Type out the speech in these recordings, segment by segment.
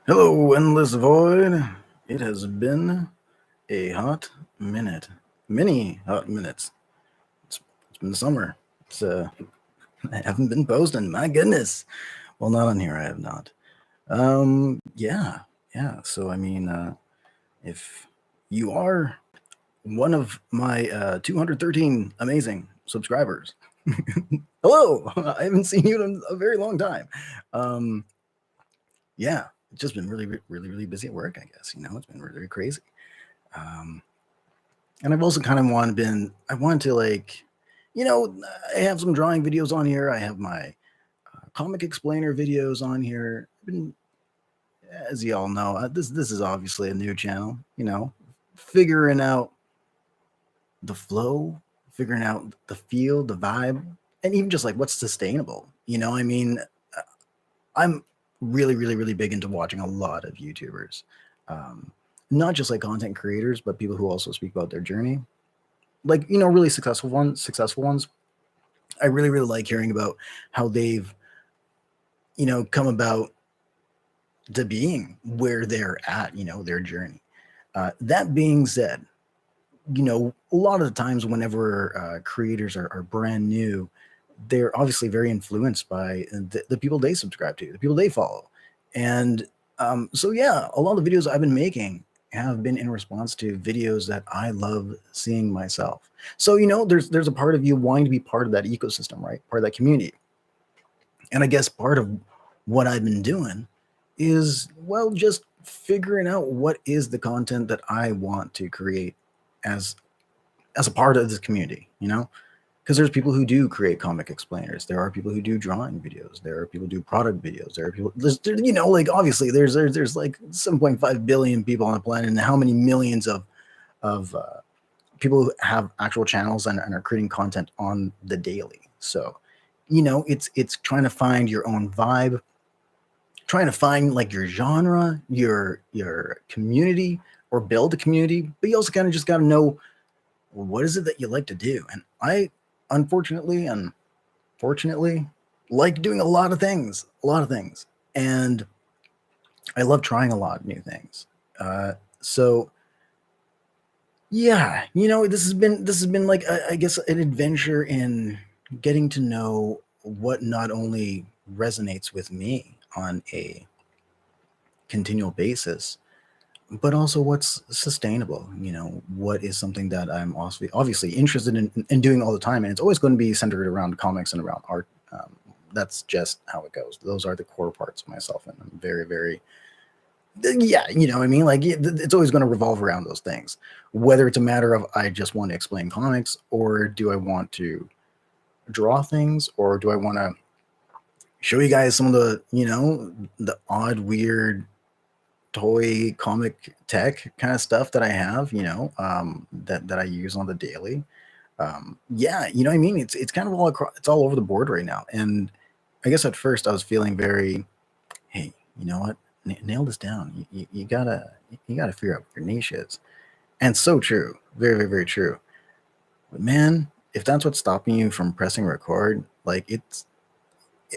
Hello, Endless Void. It has been a hot minute. Many hot minutes. It's been summer. It's, I haven't been posting. My goodness. Well, not on here. I have not. Yeah. So, if you are one of my 213 amazing subscribers, hello. I haven't seen you in a very long time. Um, yeah, it's just been really busy at work. I guess it's been really crazy. Um, and I've also kind of I want to you know, I have some drawing videos on here. I have my comic explainer videos on here. As you all know, this is obviously a new channel. Figuring out the flow, figuring out the feel, the vibe, and even just like what's sustainable. I'm really big into watching a lot of YouTubers, um, not just like content creators, but people who also speak about their journey. Like really successful ones. I really like hearing about how they've come about to being where they're at, their journey. That being said, a lot of the times whenever creators are brand new, they're obviously very influenced by the people they subscribe to, the people they follow. And so yeah, a lot of the videos I've been making have been in response to videos that I love seeing myself. So there's a part of you wanting to be part of that ecosystem, right? Part of that community. And I guess part of what I've been doing is, well, just figuring out what is the content that I want to create as as a part of this community, because there's people who do create comic explainers, there are people who do drawing videos, there are people who do product videos, there are people like obviously there's like 7.5 billion people on the planet, and how many millions of people who have actual channels and are creating content on the daily. So it's trying to find your own vibe, trying to find like your genre, your community, or build a community. But you also kind of just got to know, what is it that you like to do. And I unfortunately and fortunately like doing a lot of things, and I love trying a lot of new things. So yeah, this has been like I guess an adventure in getting to know what not only resonates with me on a continual basis, but also what's sustainable. What is something that I'm obviously interested in doing all the time, and it's always going to be centered around comics and around art. That's just how it goes. Those are the core parts of myself, and I'm very yeah, you know what I mean? Like it's always going to revolve around those things. Whether it's a matter of I just want to explain comics, or do I want to draw things, or do I want to show you guys some of the odd, weird toy comic tech kind of stuff that I have, that I use on the daily. Yeah, you know what I mean? It's kind of all across, it's all over the board right now. And I guess at first I was feeling very, hey, you know what? Nail this down. You gotta figure out what your niche is. And so true. Very true. But man, if that's what's stopping you from pressing record, like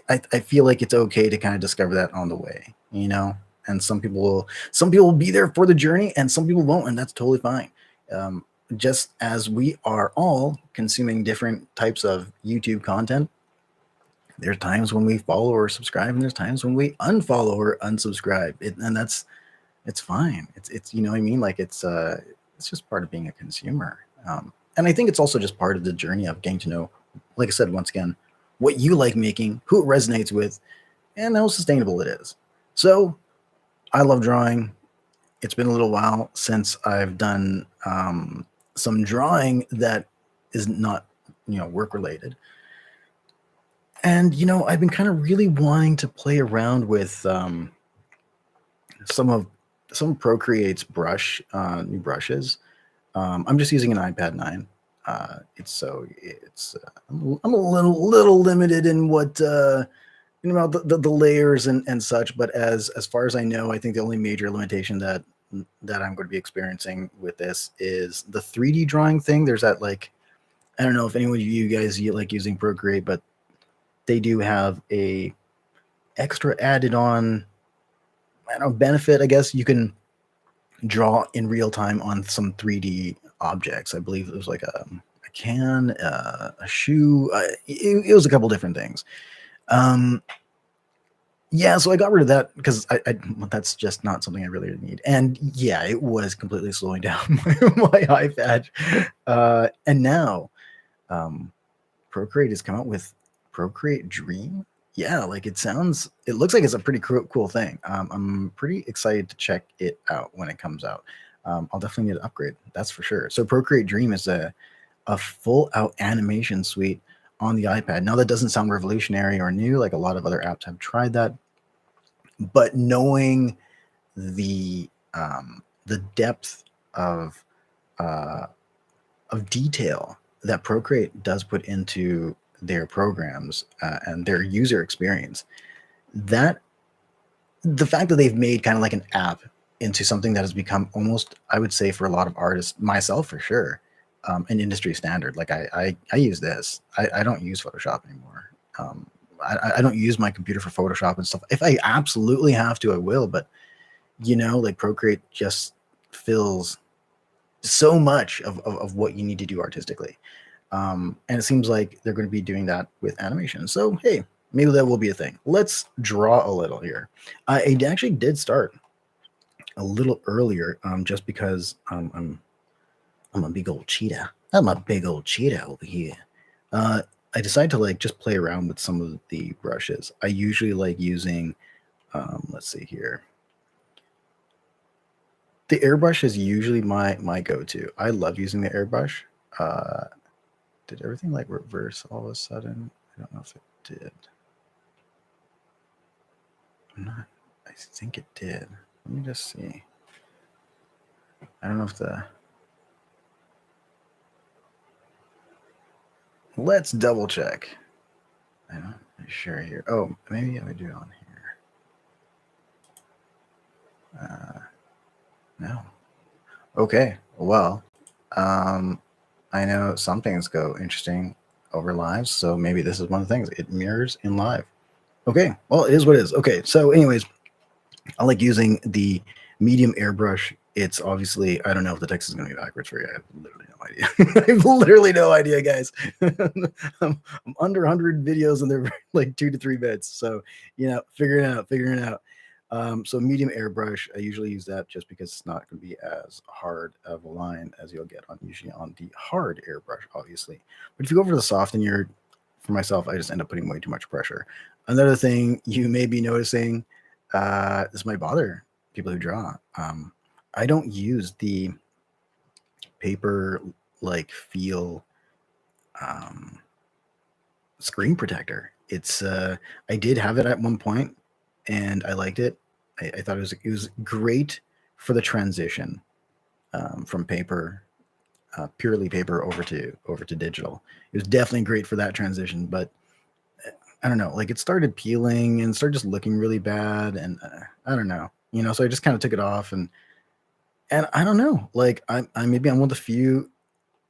I feel like it's okay to kind of discover that on the way. And some people will be there for the journey, and some people won't, and that's totally fine. Um, just as we are all consuming different types of YouTube content, there's times when we follow or subscribe, and there's times when we unfollow or unsubscribe. And it's fine. It's you know what I mean. Like it's just part of being a consumer. And I think it's also just part of the journey of getting to know, like I said, once again, what you like making, who it resonates with, and how sustainable it is. So I love drawing. It's been a little while since I've done some drawing that is not, work related. And I've been kind of really wanting to play around with some of Procreate's new brushes. I'm just using an iPad 9. I'm a little limited in what the layers and such. But as far as I know, I think the only major limitation that I'm going to be experiencing with this is the 3D drawing thing. There's that, like, I don't know if anyone of you guys like using Procreate, but they do have a extra added on I don't know, benefit, I guess. You can draw in real time on some 3D objects. I believe it was like a can, a shoe. It was a couple different things. Um, yeah, so I got rid of that because well, that's just not something I really need. And yeah, it was completely slowing down my iPad. And now um, Procreate has come out with Procreate Dream. Yeah, like it looks like it's a pretty cool thing. I'm pretty excited to check it out when it comes out. I'll definitely need an upgrade, that's for sure. So Procreate Dream is a full out animation suite on the iPad. Now that doesn't sound revolutionary or new, like a lot of other apps have tried that, but knowing the depth of uh, of detail that Procreate does put into their programs and their user experience, that the fact that they've made kind of like an app into something that has become almost, I would say, for a lot of artists, myself for sure, an industry standard. Like I use this. I don't use Photoshop anymore. I don't use my computer for Photoshop and stuff. If I absolutely have to, I will. But like Procreate just fills so much of what you need to do artistically. And it seems like they're going to be doing that with animation. So, hey, maybe that will be a thing. Let's draw a little here. I actually did start a little earlier just because I'm a big old cheetah. I'm a big old cheetah over here. Uh, I decided to like just play around with some of the brushes. I usually like using, let's see here. The airbrush is usually my go-to. I love using the airbrush. Uh, did everything like reverse all of a sudden? I don't know if it did. I'm not. I think it did. Let me just see. I don't know if the. Let's double check. I'm not sure here. Oh, maybe I would do it on here. No. Okay. Well, I know some things go interesting over live, so maybe this is one of the things. It mirrors in live. Okay. Well, it is what it is. Okay. So, anyways, I like using the medium airbrush. It's obviously, I don't know if the text is going to be backwards for you. I have literally no idea. I have literally no idea, guys. I'm under 100 videos and they're like 2 to 3 bits. So, figuring it out. So medium airbrush, I usually use that just because it's not going to be as hard of a line as you'll get on usually on the hard airbrush, obviously. But if you go for the soft, and for myself, I just end up putting way too much pressure. Another thing you may be noticing, this might bother people who draw. I don't use the paper like feel um, screen protector. It's I did have it at one point, and I liked it. I thought it was great for the transition from paper, purely paper, over to digital. It was definitely great for that transition, but I don't know, like it started peeling and started just looking really bad, and I don't know, so I just kind of took it off, and I don't know, like I maybe I'm one of the few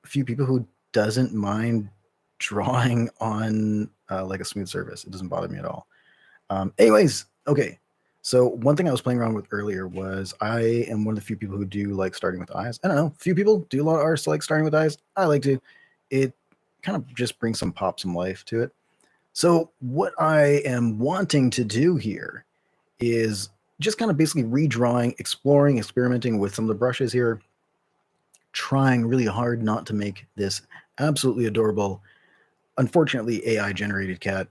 people who doesn't mind drawing on like a smooth surface. It doesn't bother me at all. Anyways, okay. So one thing I was playing around with earlier was I am one of the few people who do like starting with eyes. I don't know. Few people do a lot of artists like starting with eyes. I like to. It kind of just brings some pop, some life to it. So what I am wanting to do here is just kind of basically redrawing, exploring, experimenting with some of the brushes here, trying really hard not to make this absolutely adorable, unfortunately AI generated cat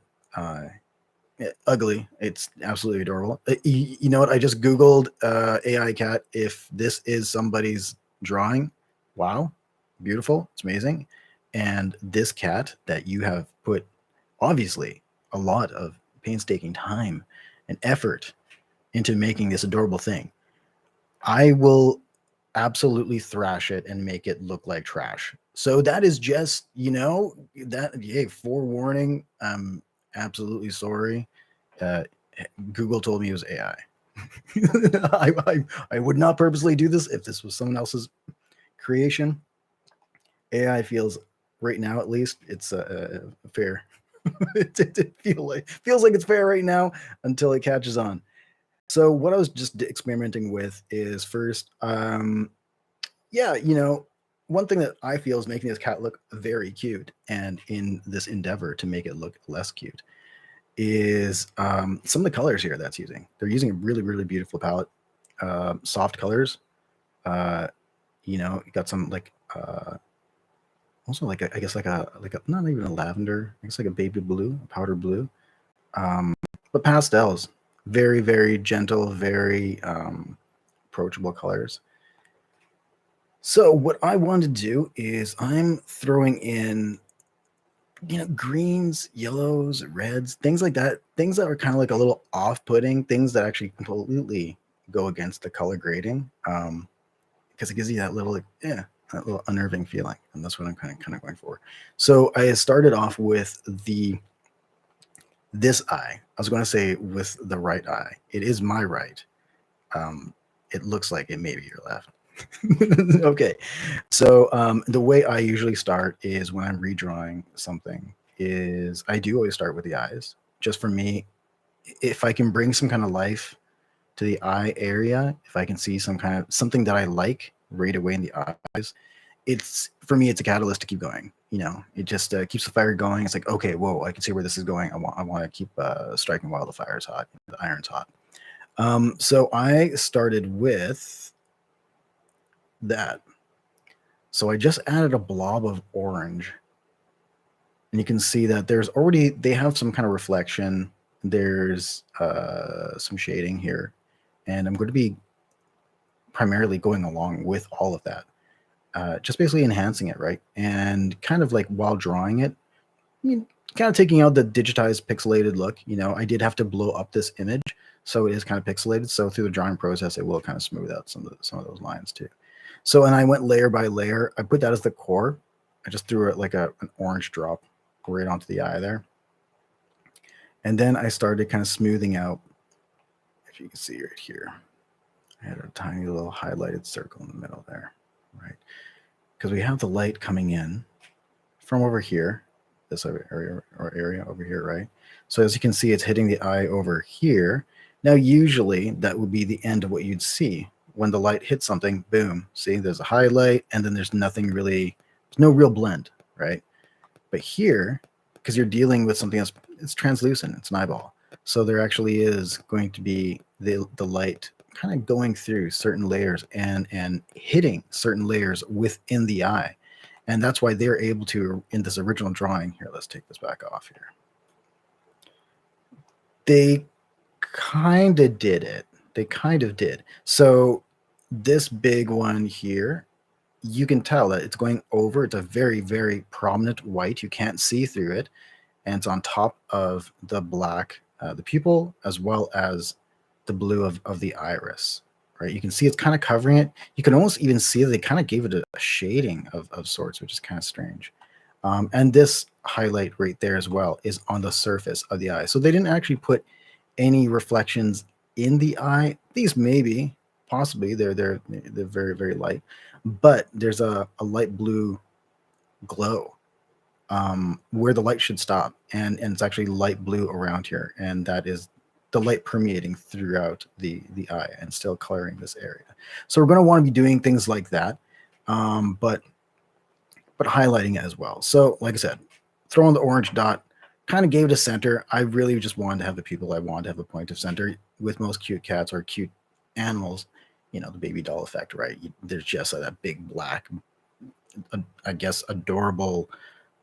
ugly. It's absolutely adorable. You know what? I just Googled AI cat. If this is somebody's drawing, wow, beautiful. It's amazing. And this cat that you have put, obviously, a lot of painstaking time and effort into making this adorable thing, I will absolutely thrash it and make it look like trash. So that is just, that, yeah, forewarning. I'm absolutely sorry. Uh, Google told me it was AI. I would not purposely do this if this was someone else's creation. AI feels, right now at least, it's fair. Feels like it's fair right now until it catches on. So what I was just experimenting with is first, yeah, one thing that I feel is making this cat look very cute, and in this endeavor to make it look less cute, is some of the colors here that's using. They're using a really, really beautiful palette, soft colors. Uh, you got some like also like I guess like a not even a lavender. I guess like a baby blue, a powder blue. Um, but pastels, very, very gentle, very approachable colors. So what I want to do is I'm throwing in, greens, yellows, reds, things like that, things that are kind of like a little off-putting, things that actually completely go against the color grading, because it gives you that little, like, yeah, that little unnerving feeling, and that's what I'm kind of going for. So I started off with this eye. I was going to say with the right eye. It is my right. It looks like it may be your left. Okay, so the way I usually start is when I'm redrawing something is I do always start with the eyes. Just for me, if I can bring some kind of life to the eye area, if I can see some kind of something that I like right away in the eyes, it's for me it's a catalyst to keep going. It just keeps the fire going. It's like, okay, whoa, I can see where this is going. I want to keep striking while the fire's hot, the iron's hot. So I started with that. So I just added a blob of orange, and you can see that they have some kind of reflection. There's some shading here, and I'm going to be primarily going along with all of that, just basically enhancing it, right? And kind of like while drawing it, I mean, kind of taking out the digitized pixelated look. I did have to blow up this image, so it is kind of pixelated. So through the drawing process, it will kind of smooth out some of those lines too. So, and I went layer by layer. I put that as the core. I just threw it like an orange drop right onto the eye there. And then I started kind of smoothing out, if you can see right here. I had a tiny little highlighted circle in the middle there, right? Because we have the light coming in from over here, this area over here, right? So as you can see, it's hitting the eye over here. Now, usually that would be the end of what you'd see. When the light hits something, boom, see, there's a highlight, and then there's nothing really, there's no real blend, right? But here, because you're dealing with something it's translucent, it's an eyeball. So there actually is going to be the light kind of going through certain layers and hitting certain layers within the eye. And that's why they're able to, in this original drawing, here, let's take this back off here. They kind of did it. They kind of did. So this big one here, you can tell that it's going over. It's a very, very prominent white. You can't see through it. And it's on top of the black, the pupil, as well as the blue of the iris, right? You can see it's kind of covering it. You can almost even see they kind of gave it a shading of sorts, which is kind of strange. And this highlight right there as well is on the surface of the eye. So they didn't actually put any reflections in the eye. These maybe, possibly, they're very, very light, but there's a light blue glow where the light should stop, and it's actually light blue around here, and that is the light permeating throughout the eye and still coloring this area. So we're going to want to be doing things like that, but highlighting it as well. So like I said, throw in the orange dot, kind of gave it a center. I really just wanted to have the people I wanted to have a point of center. With most cute cats or cute animals, the baby doll effect, right? There's just that big black, I guess, adorable,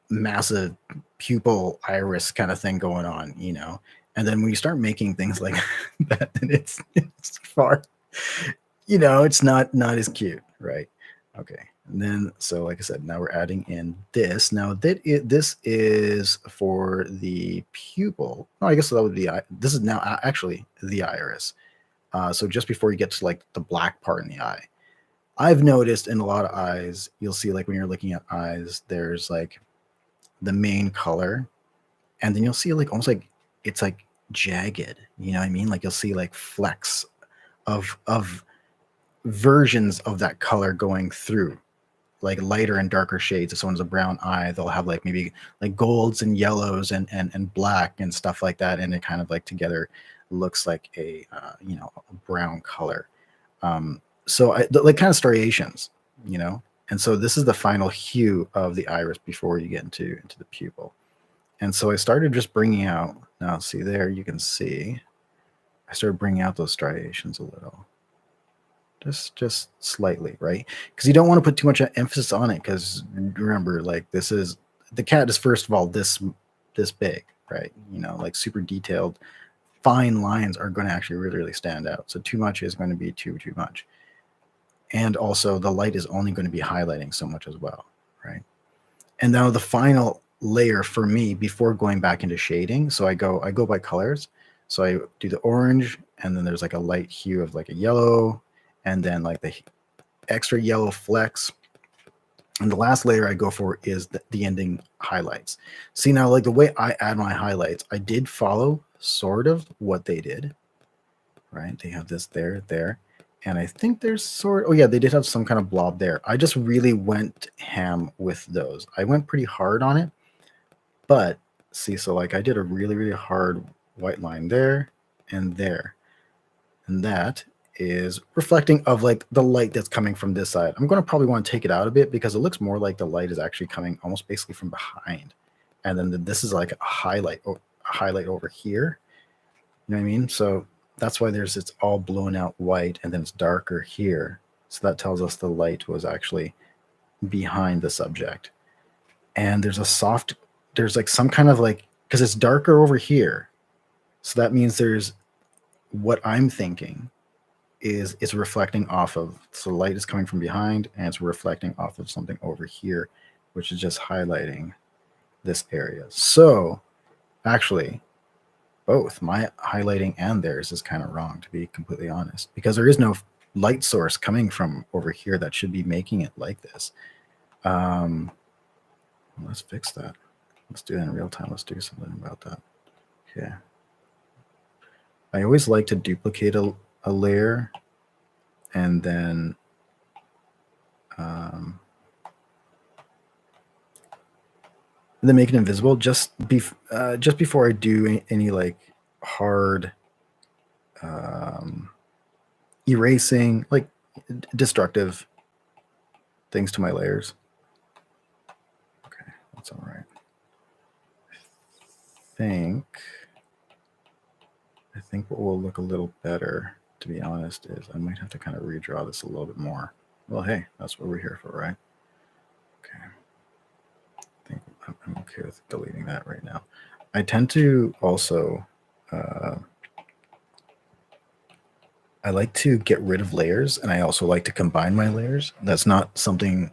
massive pupil iris kind of thing going on, And then when you start making things like that, then it's far, it's not as cute, right? Okay. And then, so like I said, now we're adding in this. Now this is for the pupil. No, I guess that would be, this is now actually the iris. So just before you get to like the black part in the eye, I've noticed in a lot of eyes, you'll see like when you're looking at eyes, there's like the main color, and then you'll see like almost like it's like jagged, you know what I mean? Like you'll see like flecks of versions of that color going through, like lighter and darker shades. If someone's a brown eye, they'll have like maybe like golds and yellows and black and stuff like that, and it kind of like together looks like a a brown color. So like kind of striations, and so this is the final hue of the iris before you get into the pupil. And so I started just bringing out, now see there, you can see, I started bringing out those striations a little, just slightly, right? Because you don't want to put too much emphasis on it, because remember, like, the cat is first of all this big, right? Like super detailed, fine lines are going to actually really stand out. So too much is going to be too much. And also the light is only going to be highlighting so much as well, right? And now the final layer for me before going back into shading, so I go by colors. So I do the orange, and then there's like a light hue of like a yellow, and then like the extra yellow flecks. And the last layer I go for is the ending highlights. See, now, like, the way I add my highlights, I did follow sort of what they did, right? They have this there. And I think there's oh yeah, they did have some kind of blob there. I just really went ham with those. I went pretty hard on it. But see, so like I did a really hard white line there and there. And that is reflecting of like the light that's coming from this side. I'm going to probably want to take it out a bit, because it looks more like the light is actually coming almost basically from behind. And then this is like a highlight over here. You know what I mean? So that's why it's all blown out white, and then it's darker here. So that tells us the light was actually behind the subject. And there's like some kind of like, because it's darker over here. So that means there's, what I'm thinking is it's reflecting off of, so light is coming from behind and it's reflecting off of something over here, which is just highlighting this area. So actually, both my highlighting and theirs is kind of wrong, to be completely honest, because there is no light source coming from over here that should be making it like this. Let's fix that. Let's do that in real time. Let's do something about that. Okay. I always like to duplicate a layer and then make it invisible just before I do any like hard erasing, like destructive things to my layers. Okay, that's all right. I think what will look a little better, to be honest, is I might have to kind of redraw this a little bit more. Well, hey, that's what we're here for, right? Okay. I think I'm okay with deleting that right now. I tend to also, I like to get rid of layers, and I also like to combine my layers. That's not something,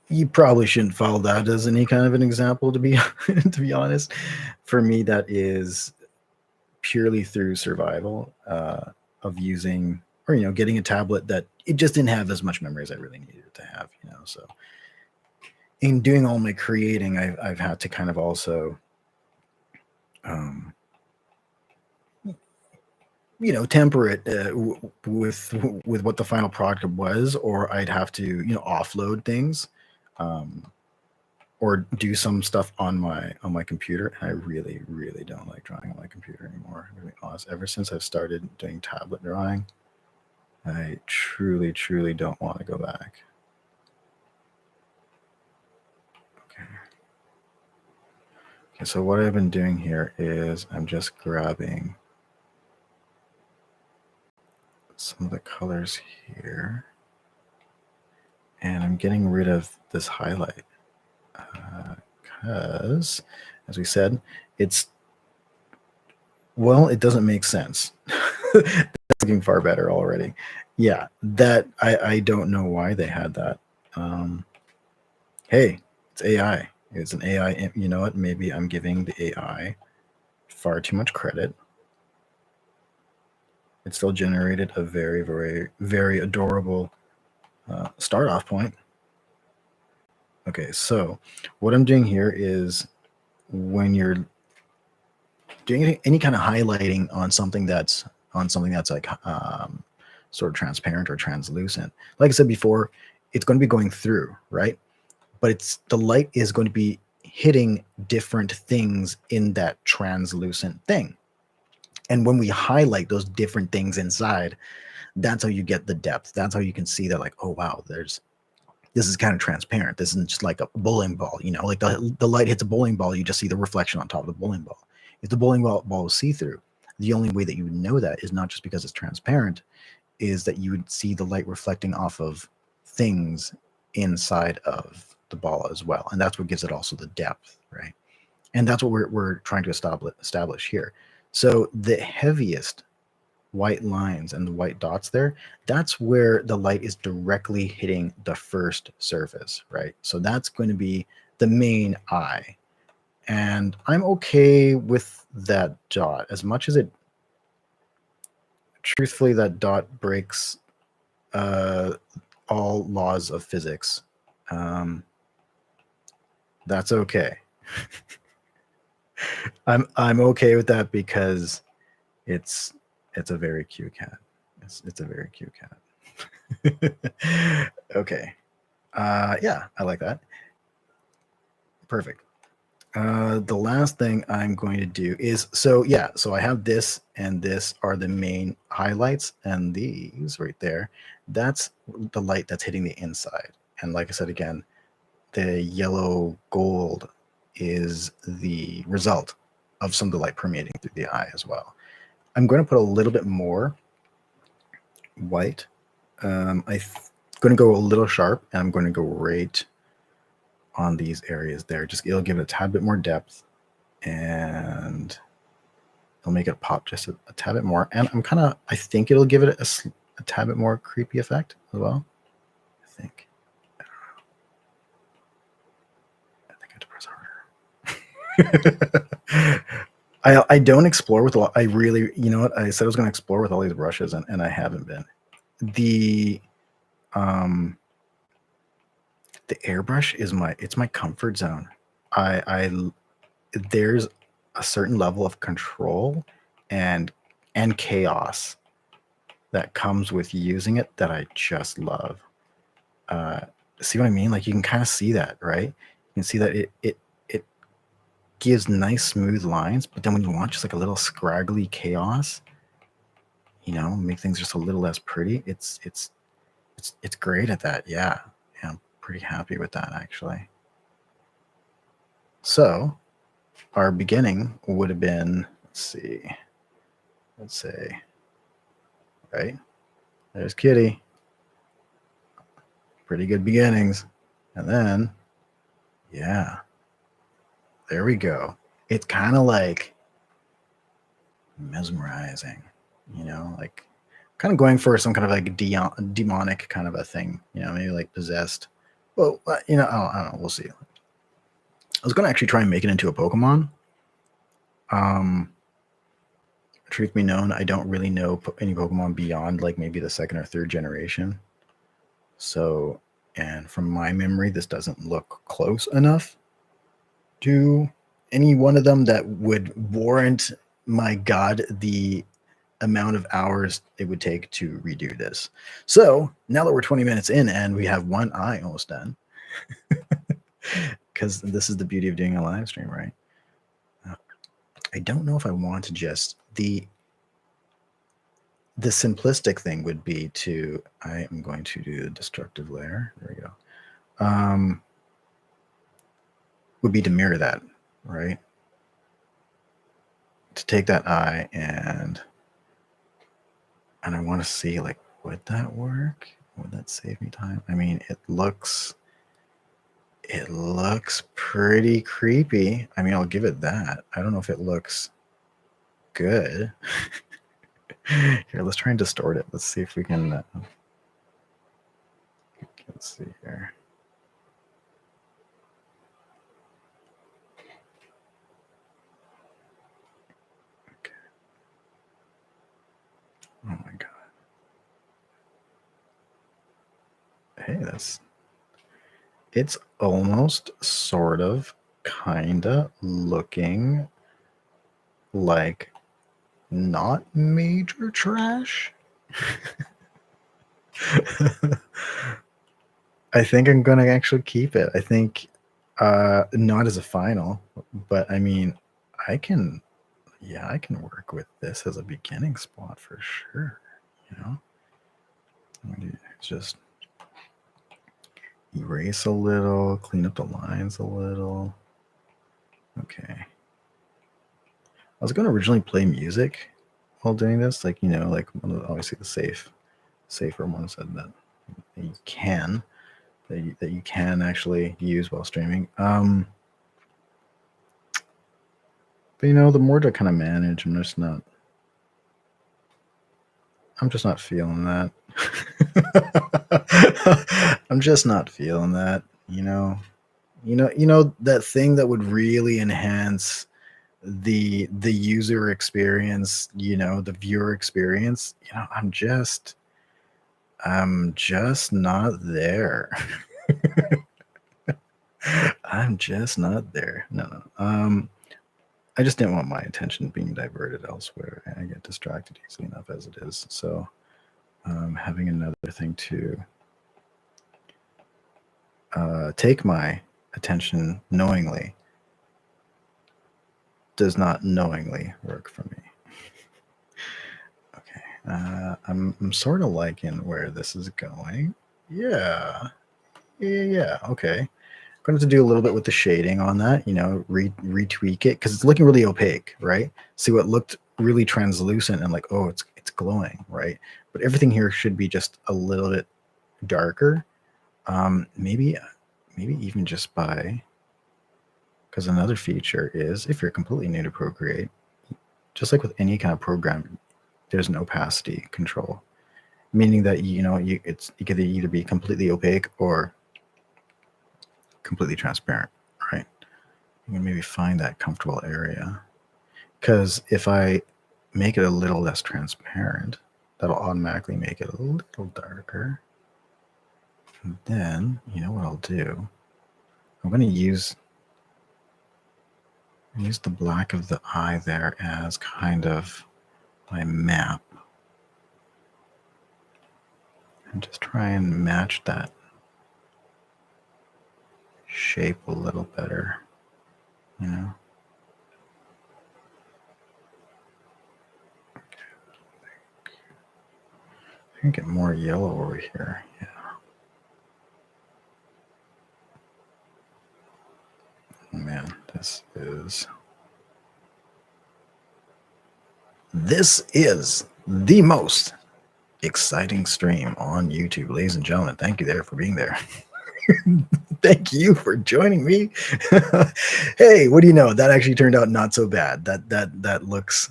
you probably shouldn't follow that as any kind of an example, to be to be honest. For me, that is purely through survival of using, or getting a tablet that it just didn't have as much memory as I really needed it to have. So in doing all my creating, I've had to kind of also temper it with what the final product was, or I'd have to offload things, or do some stuff on my computer. And I really don't like drawing on my computer anymore, to be honest. Ever since I've started doing tablet drawing, I truly don't want to go back. Okay, so what I've been doing here is I'm just grabbing some of the colors here, and I'm getting rid of this highlight, because, as we said, it doesn't make sense. That's looking far better already. Yeah, that I don't know why they had that. Hey, it's AI. It's an AI. You know what? Maybe I'm giving the AI far too much credit. It still generated a very adorable start off point. Okay, so what I'm doing here is, when you're doing any kind of highlighting on something that's like sort of transparent or translucent, like I said before, it's going to be going through, right? But the light is going to be hitting different things in that translucent thing. And when we highlight those different things inside, that's how you get the depth. That's how you can see that, like, oh wow, this is kind of transparent. This isn't just like a bowling ball, like the light hits a bowling ball, you just see the reflection on top of the bowling ball. If the bowling ball is see-through, the only way that you would know that is not just because it's transparent, is that you would see the light reflecting off of things inside of the ball as well. And that's what gives it also the depth, right? And that's what we're trying to establish here. So the heaviest white lines and the white dots there, that's where the light is directly hitting the first surface, right? So that's going to be the main eye. And I'm okay with that dot, as much as it, truthfully, that dot breaks all laws of physics. That's okay. I'm okay with that because it's a very cute cat. It's a very cute cat. Okay. Yeah, I like that. Perfect. The last thing I'm going to do is, so I have this and this are the main highlights, and these right there, that's the light that's hitting the inside. And like I said again, the yellow gold is the result of some of the light permeating through the eye as well. I'm going to put a little bit more white. I'm going to go a little sharp, and I'm going to go right on these areas there. Just, it'll give it a tad bit more depth, and it'll make it pop just a tad bit more. And I think it'll give it a tad bit more creepy effect as well. I think I have to press harder. I don't explore with a lot. I really, you know what? I said I was going to explore with all these brushes, and I haven't been. The airbrush is my comfort zone. There's a certain level of control and chaos that comes with using it that I just love. See what I mean? Like, you can kind of see that, right? You can see that it gives nice smooth lines, but then when you want just like a little scraggly chaos, make things just a little less pretty, it's great at that. Yeah, I'm pretty happy with that, actually. So our beginning would have been, let's say, right, there's Kitty. Pretty good beginnings. And then, yeah, there we go. It's kind of like mesmerizing, like kind of going for some kind of like demonic kind of a thing, maybe like possessed. Well, I don't know. We'll see. I was going to actually try and make it into a Pokemon. Truth be known, I don't really know any Pokemon beyond like maybe the second or third generation. So, and from my memory, this doesn't look close enough to any one of them that would warrant, my God, the amount of hours it would take to redo this. So now that we're 20 minutes in and we have one eye almost done, because this is the beauty of doing a live stream, right? I don't know if I want to just, the simplistic thing would be to, I am going to do a destructive layer. There we go. Would be to mirror that, right? To take that eye and I want to see, like, would that work? Would that save me time? I mean, it looks pretty creepy. I mean, I'll give it that. I don't know if it looks good. Here, let's try and distort it. Let's see if we can. Let's see here. Okay. Oh my God. Hey, it's almost sort of kinda looking like not major trash. I think I'm gonna actually keep it. I think not as a final, but I mean, I can yeah, I can work with this as a beginning spot for sure. You know, just erase a little, clean up the lines a little. Okay. I was going to originally play music while doing this, like, you know, like obviously the safer ones that you can that you can actually use while streaming. But you know, the more to kind of manage, I'm just not feeling that. I'm just not feeling that, you know. You know that thing that would really enhance the user experience, you know, the viewer experience, you know, I'm just not there. I'm just not there. No, no. I just didn't want my attention being diverted elsewhere. I get distracted easily enough as it is. So having another thing to take my attention knowingly does not knowingly work for me. Okay, I'm sort of liking where this is going. Yeah, yeah. Okay, I'm going to have to do a little bit with the shading on that. You know, retweak it because it's looking really opaque, right? See what looked really translucent and like, oh, it's glowing, right? But everything here should be just a little bit darker. Maybe even just by, because another feature is if you're completely new to Procreate, just like with any kind of program, there's an opacity control, meaning that you know you could either be completely opaque or completely transparent, right? You can maybe find that comfortable area, because if I make it a little less transparent, that'll automatically make it a little darker. And then you know what I'll do? I'm going to use the black of the eye there as kind of my map, and just try and match that shape a little better, you know. I can get more yellow over here. Yeah. Oh man, this is the most exciting stream on YouTube, ladies and gentlemen. Thank you there for being there. Thank you for joining me. Hey, what do you know? That actually turned out not so bad. That looks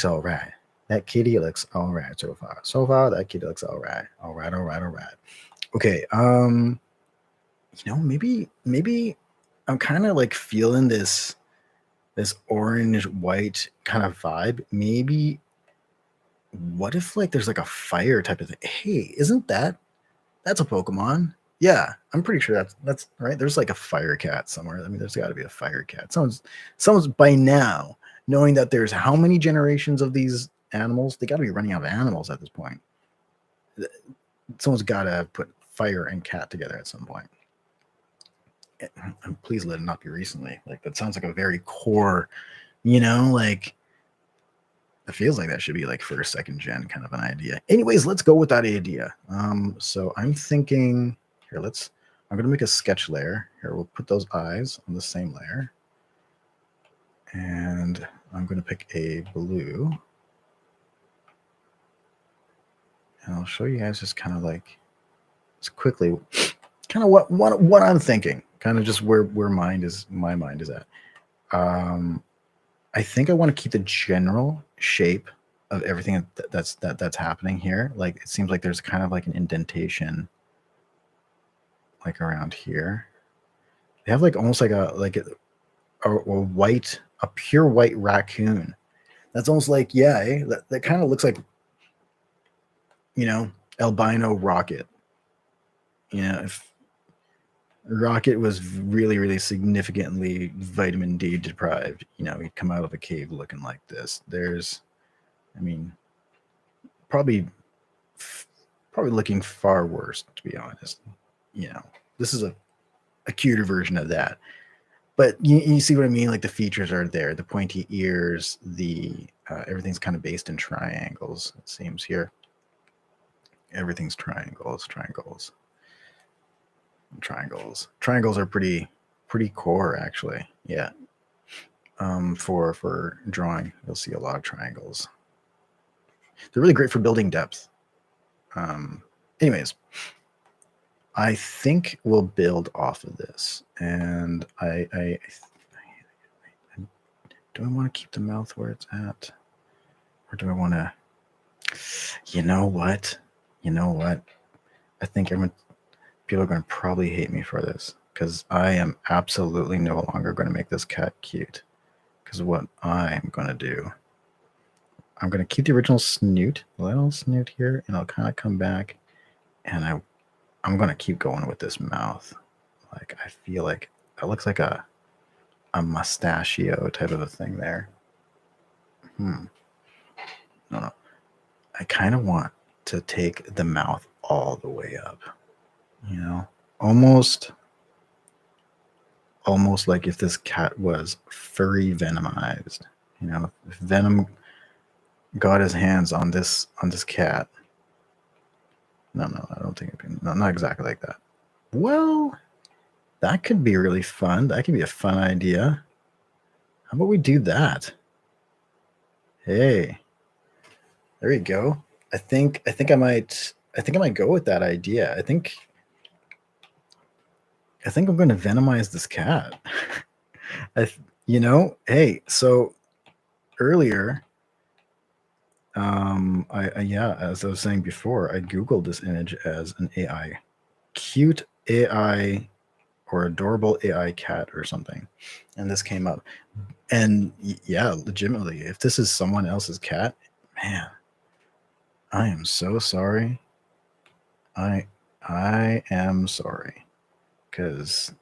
all right. That kitty looks all right so far. So far, that kitty looks all right. All right, all right, all right. Okay. You know, maybe I'm kind of like feeling this orange white kind of vibe. Maybe what if like there's like a fire type of thing? Hey, isn't that's a Pokemon? Yeah, I'm pretty sure that's right. There's like a fire cat somewhere. I mean, there's got to be a fire cat. Someone's by now knowing that there's how many generations of these animals. They got to be running out of animals at this point. Someone's got to put fire and cat together at some point. And please let it not be recently. Like that sounds like a very core, you know, like it feels like that should be like first, second gen kind of an idea. Anyways, let's go with that idea. So I'm thinking here, I'm gonna make a sketch layer. Here, we'll put those eyes on the same layer. And I'm gonna pick a blue. And I'll show you guys just kind of like just quickly kind of what I'm thinking, kind of just where my mind is at. I think I want to keep the general shape of everything that's happening here. Like it seems like there's kind of like an indentation like around here. They have like almost like a pure white raccoon. That's almost like, yeah, that kind of looks like, you know, albino Rocket. You know, if Rocket was really, really significantly vitamin D deprived, you know, he'd come out of a cave looking like this. I mean, probably looking far worse, to be honest. You know, this is a cuter version of that. but you see what I mean? Like the features are there, the pointy ears, the everything's kind of based in triangles. It seems here. Everything's triangles, triangles, triangles. Triangles are pretty core actually. Yeah. For drawing, you'll see a lot of triangles. They're really great for building depth. Anyways, I think we'll build off of this, and I do I want to keep the mouth where it's at, or do I want to? You know what? You know what? I think people are going to probably hate me for this because I am absolutely no longer going to make this cat cute. Because what I'm going to do, I'm going to keep the original snoot, little snoot here, and I'll kind of come back, and I'm going to keep going with this mouth. Like I feel like that looks like a mustachio type of a thing there. No, no. I kind of want to take the mouth all the way up, you know, almost like if this cat was furry venomized, you know, if Venom got his hands on this cat. No, I don't think it'd be, no, not exactly like that. Well, that could be really fun. That could be a fun idea. How about we do that? Hey, there you go. I think I might go with that idea. I think I'm going to venomize this cat. Hey, so earlier, yeah, as I was saying before, I googled this image as an AI, cute AI or adorable AI cat or something, and this came up. And yeah, legitimately, if this is someone else's cat, man, I am so sorry. I am sorry, because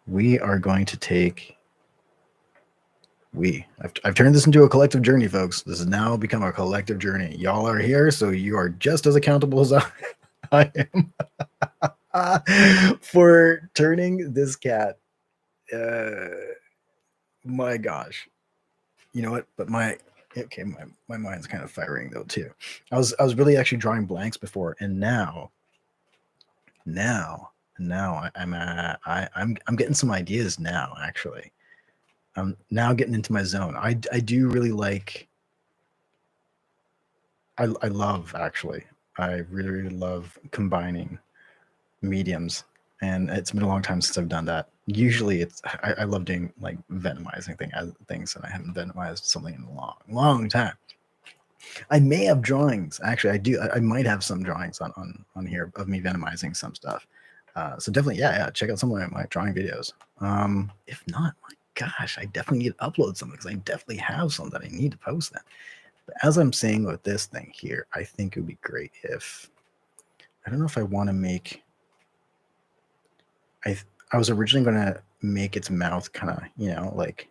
we are going to take. I've turned this into a collective journey, folks. This has now become a collective journey. Y'all are here, so you are just as accountable as I am for turning this cat. My gosh, you know what? But my mind's kind of firing though too. I was really actually drawing blanks before, and now I'm getting some ideas now. Actually, I'm now getting into my zone. I do really like. I love actually. I really love combining mediums, and it's been a long time since I've done that. Usually, I love doing like venomizing things, and I haven't venomized something in a long time. I may have drawings. Actually, I do. I might have some drawings on here of me venomizing some stuff. So definitely, yeah. Check out some of my drawing videos. If not, my gosh, I definitely need to upload something because I definitely have some that I need to post then. But as I'm saying with this thing here, I think it would be great if I don't know if I want to make. I was originally going to make its mouth kind of like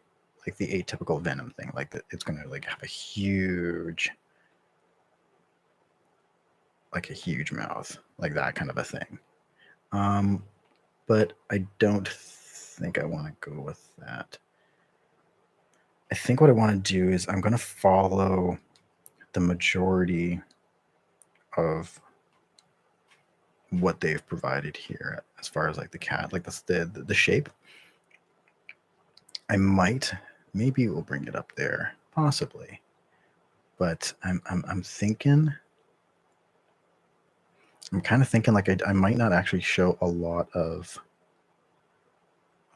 the atypical Venom thing, like that it's going to like have a huge mouth, like that kind of a thing. But I don't think I want to go with that. I think what I want to do is I'm going to follow the majority of what they've provided here as far as like the cat, like the shape. I maybe we'll bring it up there, possibly. But I'm thinking. I'm kind of thinking like I might not actually show a lot of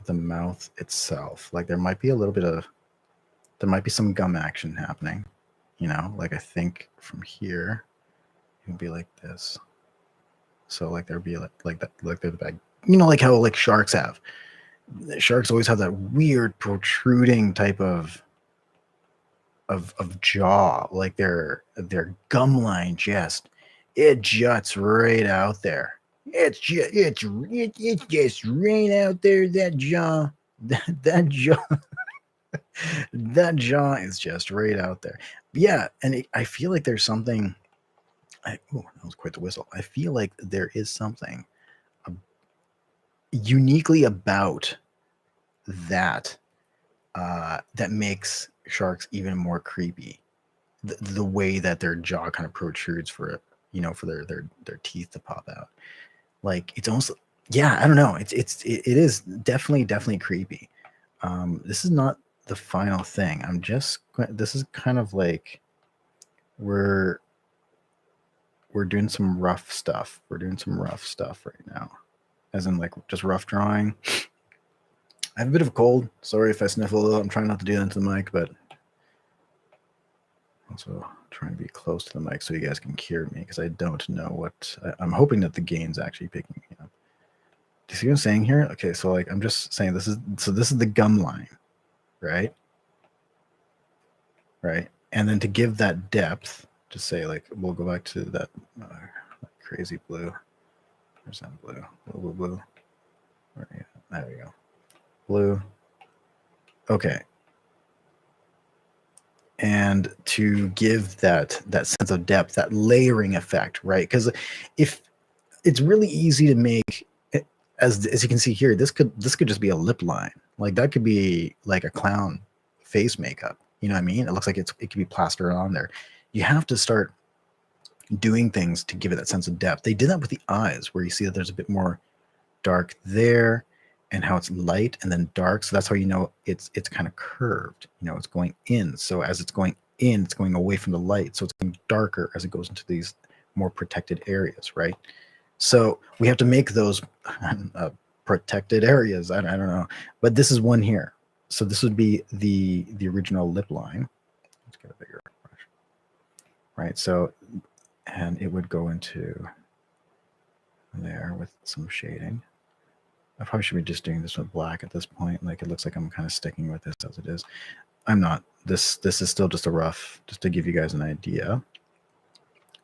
the mouth itself. Like there might be some gum action happening, like I think from here it would be like this. So like there'd be like that, like the bag, like how like sharks have. Sharks always have that weird protruding type of jaw, like their gum line it juts right out there. It's just right out there. That jaw, that jaw, that jaw is just right out there. Yeah, and I feel like there's something. That was quite the whistle. I feel like there is something uniquely about that that makes sharks even more creepy. The way that their jaw kind of protrudes for for their teeth to pop out. Like it's almost, yeah, I don't know. It is definitely creepy. This is not the final thing. This is kind of like we're doing some rough stuff. We're doing some rough stuff right now, as in like just rough drawing. I have a bit of a cold. Sorry if I sniffle a little. I'm trying not to do that into the mic, but also trying to be close to the mic so you guys can hear me, because I don't know what I'm hoping that the gain's actually picking me up. Do you see what I'm saying here? Okay, so like I'm just saying this is the gum line, right? Right, and then to give that depth, just say like we'll go back to that crazy blue. Where's that blue? Blue. Right, there we go. Blue. Okay. And to give that sense of depth, that layering effect, right? Because if it's really easy to make, as you can see here, this could just be a lip line. Like that could be like a clown face makeup. You know what I mean? It looks like it could be plastered on there. You have to start doing things to give it that sense of depth. They did that with the eyes, where you see that there's a bit more dark there, and how it's light and then dark. So that's how you know it's kind of curved. It's going in. So as it's going in, it's going away from the light. So it's getting darker as it goes into these more protected areas, right? So we have to make those protected areas. I don't know, but this is one here. So this would be the original lip line. Let's get a bigger brush, right? So, and it would go into there with some shading. I probably should be just doing this with black at this point. Like it looks like I'm kind of sticking with this as it is. I'm not. This is still just a rough, just to give you guys an idea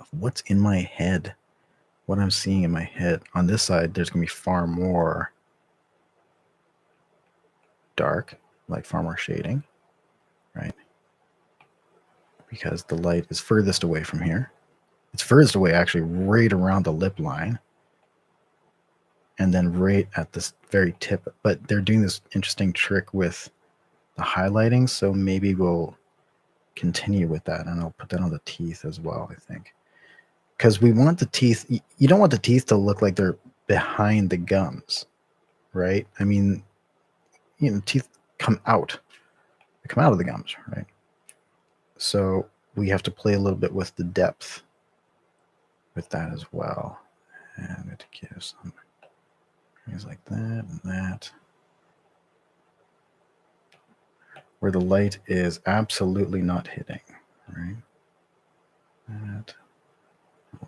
of what's in my head, what I'm seeing in my head. On this side, there's going to be far more dark, like far more shading, right? Because the light is furthest away from here. It's furthest away actually right around the lip line. And then right at this very tip, but they're doing this interesting trick with the highlighting. So maybe we'll continue with that, and I'll put that on the teeth as well, I think. Because we want the teeth, you don't want the teeth to look like they're behind the gums, right? I mean, teeth come out. They come out of the gums, right? So we have to play a little bit with the depth with that as well. And it gives some things like that and that, where the light is absolutely not hitting, right? That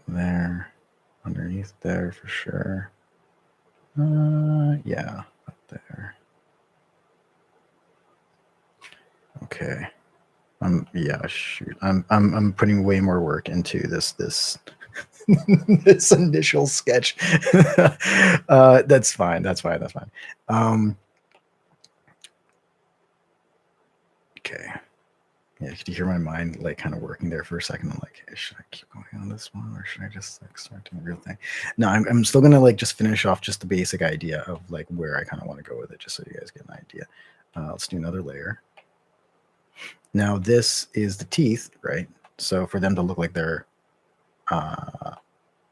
there, underneath there for sure. Yeah, up there. Okay. Shoot. I'm putting way more work into this this initial sketch. That's fine. Okay. Yeah, could you hear my mind like kind of working there for a second? I'm like, hey, should I keep going on this one, or should I just like start doing the real thing? No, I'm still gonna like just finish off just the basic idea of like where I kind of want to go with it, just so you guys get an idea. Let's do another layer. Now this is the teeth, right? So for them to look like they're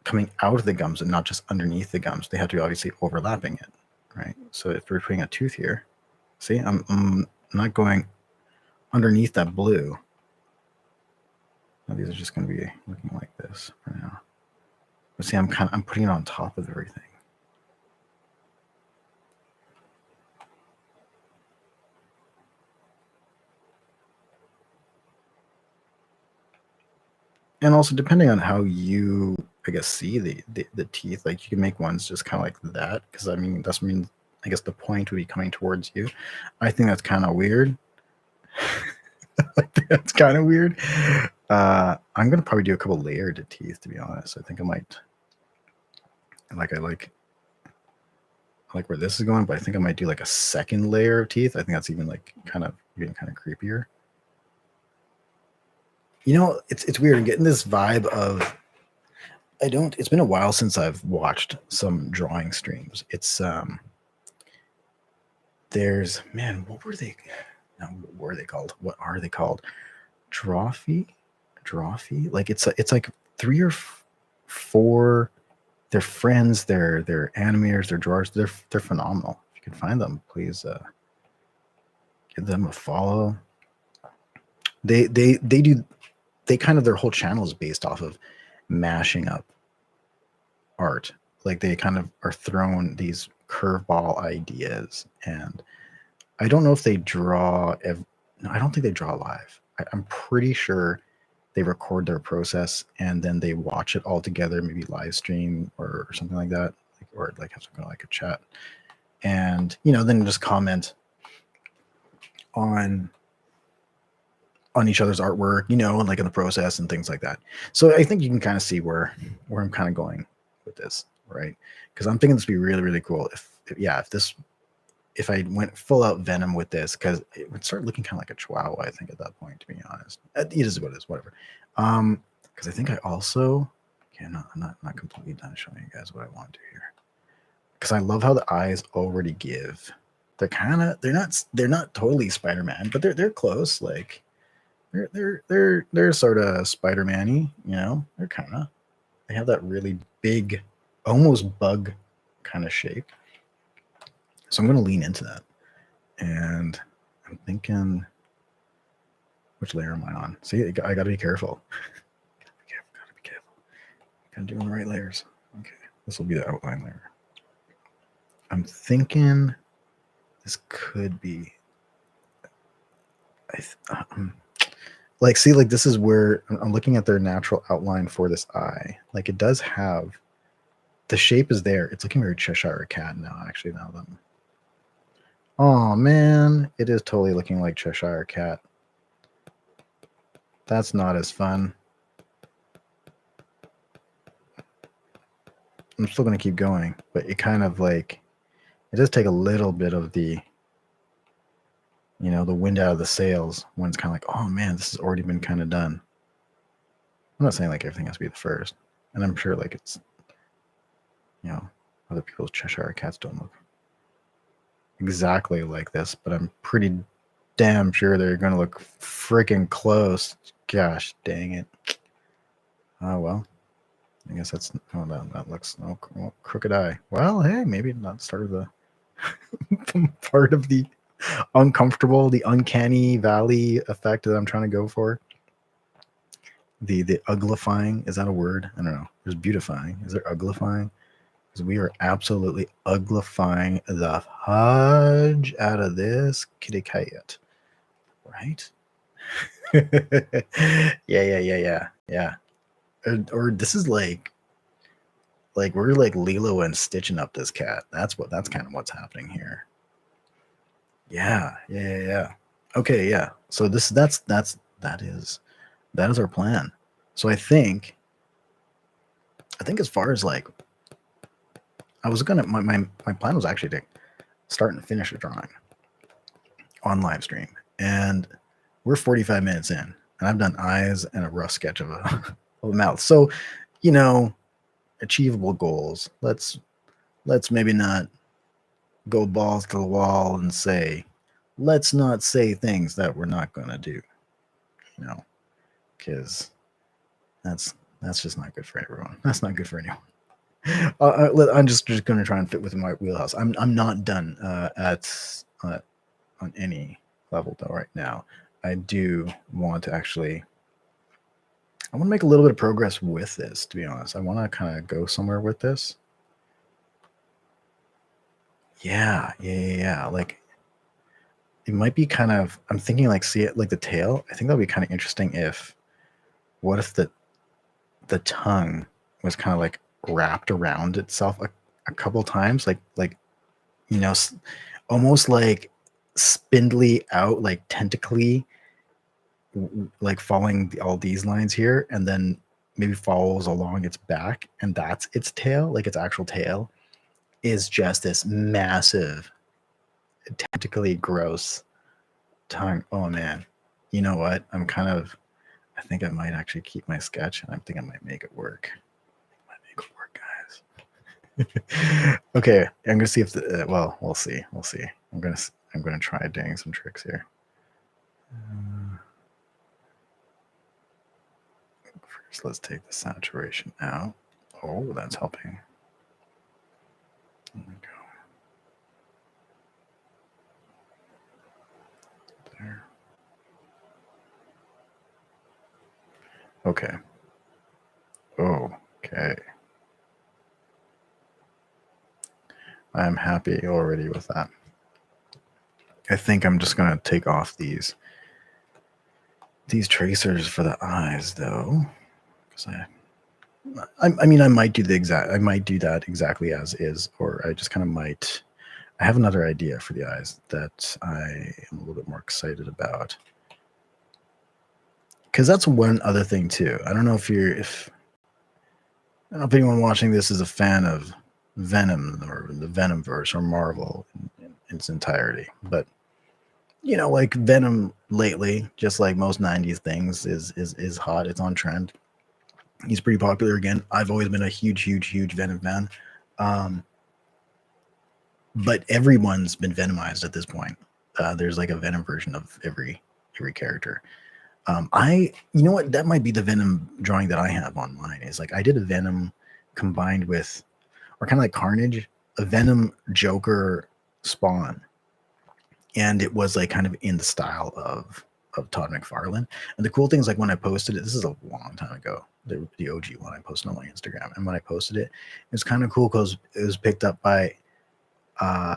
coming out of the gums and not just underneath the gums, they have to be obviously overlapping it, right? So if we're putting a tooth here, see, I'm not going underneath that blue. Now these are just going to be looking like this for now. But see, I'm putting it on top of everything. And also, depending on how you, I guess, see the teeth, like you can make ones just kind of like that, because I mean, that's mean, I guess the point would be coming towards you. I think that's kind of weird. That's kind of weird. I'm gonna probably do a couple layered teeth, to be honest. I think I might. I like where this is going, but I think I might do like a second layer of teeth. I think that's even like kind of creepier. It's weird. I'm getting this vibe of it's been a while since I've watched some drawing streams. It's There's, man, what were they? No, what were they called? What are they called? Drawfee. Like it's like three or four. They're friends. They're animators. They're drawers. They're phenomenal. If you can find them, please give them a follow. They do. They kind of, their whole channel is based off of mashing up art. Like they kind of are thrown these curveball ideas, and I don't know if they draw. No, I don't think they draw live. I'm pretty sure they record their process and then they watch it all together, maybe live stream or something like that, or like have some kind of like a chat, and then just comment on each other's artwork, and like in the process and things like that. So I think you can kind of see where I'm kind of going with this, right? Because I'm thinking this would be really, really cool if I went full out Venom with this, because it would start looking kind of like a Chihuahua, I think, at that point, to be honest. It is what it is, whatever. Because I think I also, I'm not completely done showing you guys what I want to do here. Because I love how the eyes already give. They're not totally Spider-Man, but they're close. Like they're sort of Spider-Man-y, They're kind of, they have that really big, almost bug kind of shape. So I'm going to lean into that. And I'm thinking, which layer am I on? See, I got to be careful. Gotta be careful. Gotta do the right layers. Okay, this will be the outline layer. I'm thinking this could be, like, see, like this is where I'm looking at their natural outline for this eye. Like it does have, the shape is there. It's looking very Cheshire Cat now, actually, now that oh man, it is totally looking like Cheshire Cat. That's not as fun. I'm still going to keep going, but it kind of like, it does take a little bit of the, the wind out of the sails when it's kind of like, oh man, this has already been kind of done. I'm not saying like everything has to be the first, and I'm sure like it's, other people's Cheshire Cats don't look exactly like this, but I'm pretty damn sure they're going to look freaking close. Gosh dang it. Oh well, I guess that's, oh, that looks, crooked eye. Well, hey, maybe not start of the part of the uncomfortable, the uncanny valley effect that I'm trying to go for. The uglifying, is that a word? I don't know. There's beautifying. Is there uglifying? Because we are absolutely uglifying the fudge out of this kitty cat, right? yeah. Or this is like we're like Lilo and stitching up this cat. That's kind of what's happening here. Yeah. Okay, yeah. So that is our plan. So I think as far as like, I was gonna, my plan was actually to start and finish a drawing on live stream, and we're 45 minutes in, and I've done eyes and a rough sketch of a mouth. So, achievable goals. Let's maybe not go balls to the wall and say, let's not say things that we're not gonna do, because that's just not good for everyone. That's not good for anyone. I'm just going to try and fit within my wheelhouse. I'm not done on any level though right now. I do want to actually, I want to make a little bit of progress with this, to be honest. I want to kind of go somewhere with this. Yeah. Like it might be kind of, I'm thinking like, see it like the tail. I think that'd be kind of interesting what if the tongue was kind of like wrapped around itself a couple times, like almost like spindly out, like tentacly, like following all these lines here, and then maybe follows along its back, and that's its tail. Like its actual tail is just this massive tentacly gross tongue. Oh man, you know what, I think I might actually keep my sketch, and I think I might make it work. Guys. Okay, I'm gonna see if we'll see. I'm gonna I'm going to try doing some tricks here. First, let's take the saturation out. Oh, that's helping. There we go. There. Okay. Okay. I'm happy already with that. I think I'm just going to take off these tracers for the eyes, though, because I mean, I might do that exactly as is, or I just kind of might. I have another idea for the eyes that I am a little bit more excited about, because that's one other thing too. I don't know if I don't know if anyone watching this is a fan of Venom or the Venomverse or Marvel in its entirety, but like Venom lately, just like most '90s things, is hot. It's on trend. He's pretty popular again. I've always been a huge Venom fan, but everyone's been Venomized at this point. There's like a Venom version of every character. You know what? That might be the Venom drawing that I have on mine. Is like I did a Venom combined with, or kind of like Carnage, a Venom Joker Spawn, and it was like kind of in the style of Todd McFarlane. And the cool thing is, like, when I posted it, this is a long time ago, the OG one, I posted on my Instagram, and when I posted it, it was kind of cool because it was picked up by I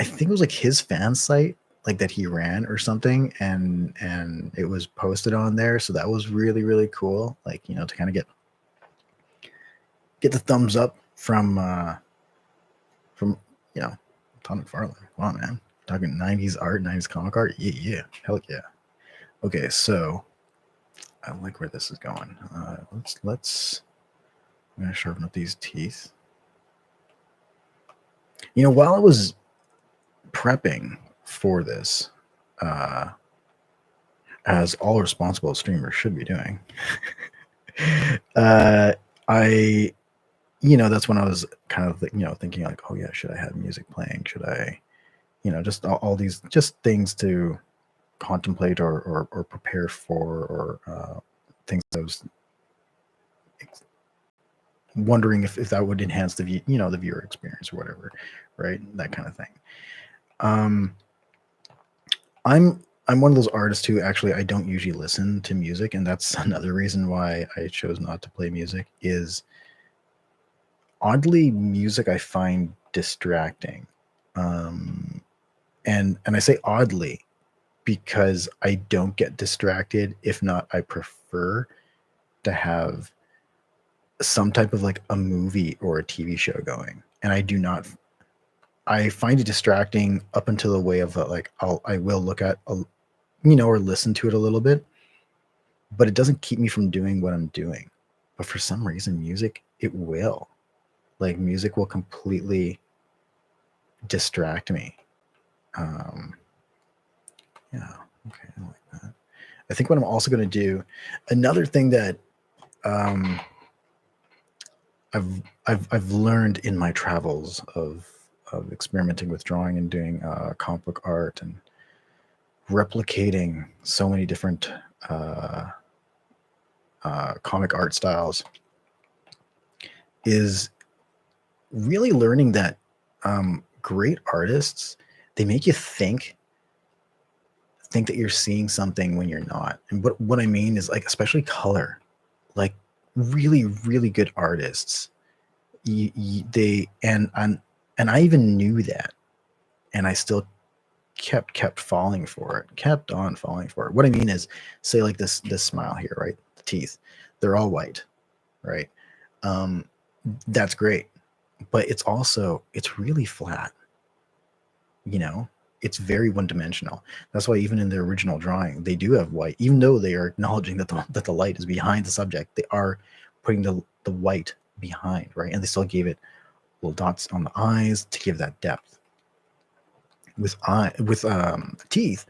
think it was like his fan site, like that he ran or something, and it was posted on there. So that was really cool, like, to kind of get the thumbs up from Todd McFarlane. Come on, man. Talking 90s art, 90s comic art. Yeah. Hell yeah. Okay, so I like where this is going. Let's I'm gonna sharpen up these teeth. While I was prepping for this, as all responsible streamers should be doing, I that's when I was kind of thinking like, oh yeah, should I have music playing? Should I just all these just things to contemplate or prepare for, or things I was wondering if that would enhance the the viewer experience or whatever, right? That kind of thing. I'm one of those artists who actually I don't usually listen to music, and that's another reason why I chose not to play music. Is oddly, music I find distracting, and I say oddly because I don't get distracted. If not, I prefer to have some type of like a movie or a TV show going, and I find it distracting up until the way of like I will look at or listen to it a little bit, but it doesn't keep me from doing what I'm doing. But for some reason, music, it will. Like, music will completely distract me. Yeah, okay, I like that. I think what I'm also going to do, another thing that I've learned in my travels of experimenting with drawing and doing comic book art and replicating so many different comic art styles, is really learning that great artists, they make you think that you're seeing something when you're not. And what I mean is, like, especially color, like really good artists, they and I even knew that, and I still kept falling for it, kept on falling for it. What I mean is, say like this smile here, right? The teeth, they're all white, right? That's great, but it's really flat. It's very one-dimensional. That's why even in the original drawing, they do have white, even though they are acknowledging that the light is behind the subject. They are putting the white behind, right? And they still gave it little dots on the eyes to give that depth. With teeth,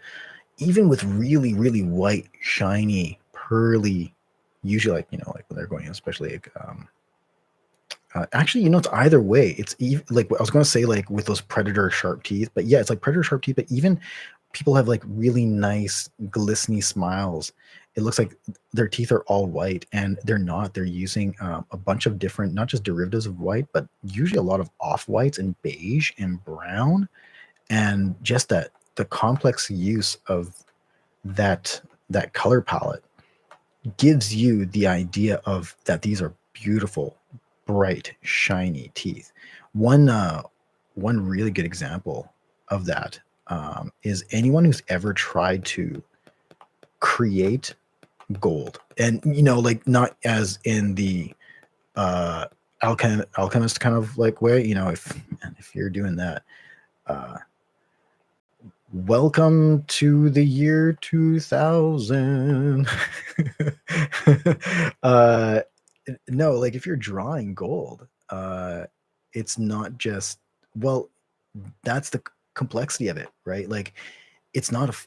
even with really white, shiny, pearly, usually like like when they're going, especially like Actually, it's either way. It's like I was going to say, like with those predator sharp teeth, but yeah, it's like predator sharp teeth. But even people have like really nice glistening smiles. It looks like their teeth are all white, and they're not. They're using a bunch of different, not just derivatives of white, but usually a lot of off whites and beige and brown, and just that the complex use of that color palette gives you the idea of that these are beautiful, bright, shiny teeth. One really good example of that is anyone who's ever tried to create gold, and like not as in the uh, alchemist kind of like way. If you're doing that, uh, welcome to the year 2000. uh no, like if you're drawing gold, it's not just, well, that's the complexity of it, right? Like it's not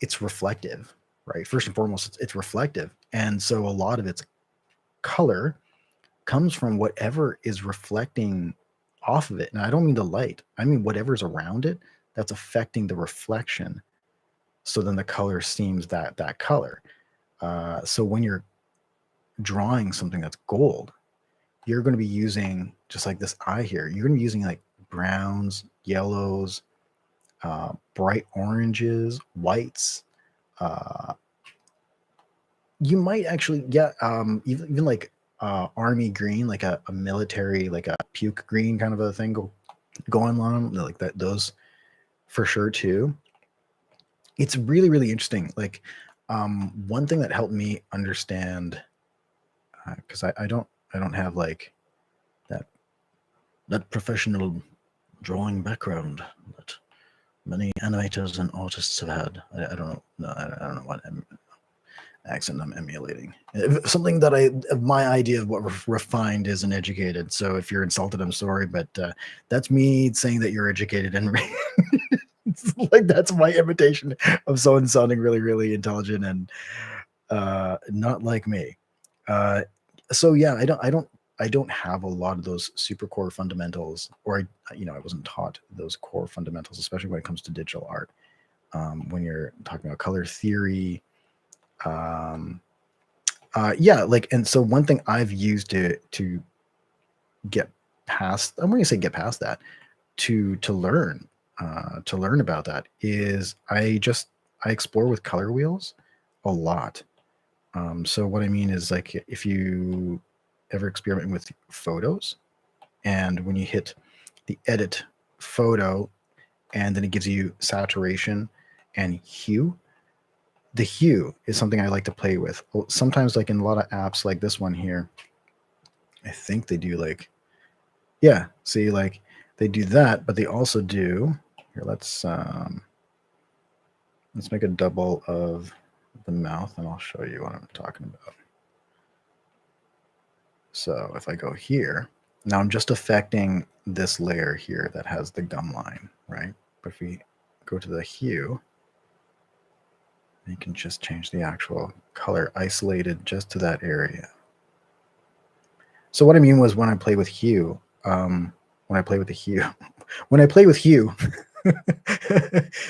it's reflective, right? First and foremost, it's reflective, and so a lot of its color comes from whatever is reflecting off of it. And I don't mean the light, I mean whatever's around it that's affecting the reflection. So then the color seems that color. So when you're drawing something that's gold, you're going to be using, just like this eye here, you're going to be using like browns, yellows, bright oranges, whites. Uh, you might actually, yeah, even like army green, like a military, like a puke green kind of a thing going on, like that. Those for sure too. It's really, really interesting. Like one thing that helped me understand, because I don't have like that professional drawing background that many animators and artists have had. I don't know. No, I don't know what accent I'm emulating. Something that my idea of what refined is an educated. So if you're insulted, I'm sorry, but that's me saying that you're educated, and like that's my imitation of someone sounding really, really intelligent and not like me. Uh, so yeah, I don't have a lot of those super core fundamentals, or I wasn't taught those core fundamentals, especially when it comes to digital art. When you're talking about color theory, um, yeah, like, and so one thing I've used to get past, I'm going to say get past that, to learn about that is I explore with color wheels a lot. So what I mean is, like, if you ever experiment with photos, and when you hit the edit photo, and then it gives you saturation and hue, the hue is something I like to play with. Sometimes, like in a lot of apps like this one here, I think they do like, yeah, see, like they do that, but they also do, here, let's make a double of the mouth, and I'll show you what I'm talking about. So if I go here, now I'm just affecting this layer here that has the gum line, right? But if we go to the hue, you can just change the actual color isolated just to that area. So what I mean was, when I play with hue, when I play with the hue, when I play with hue,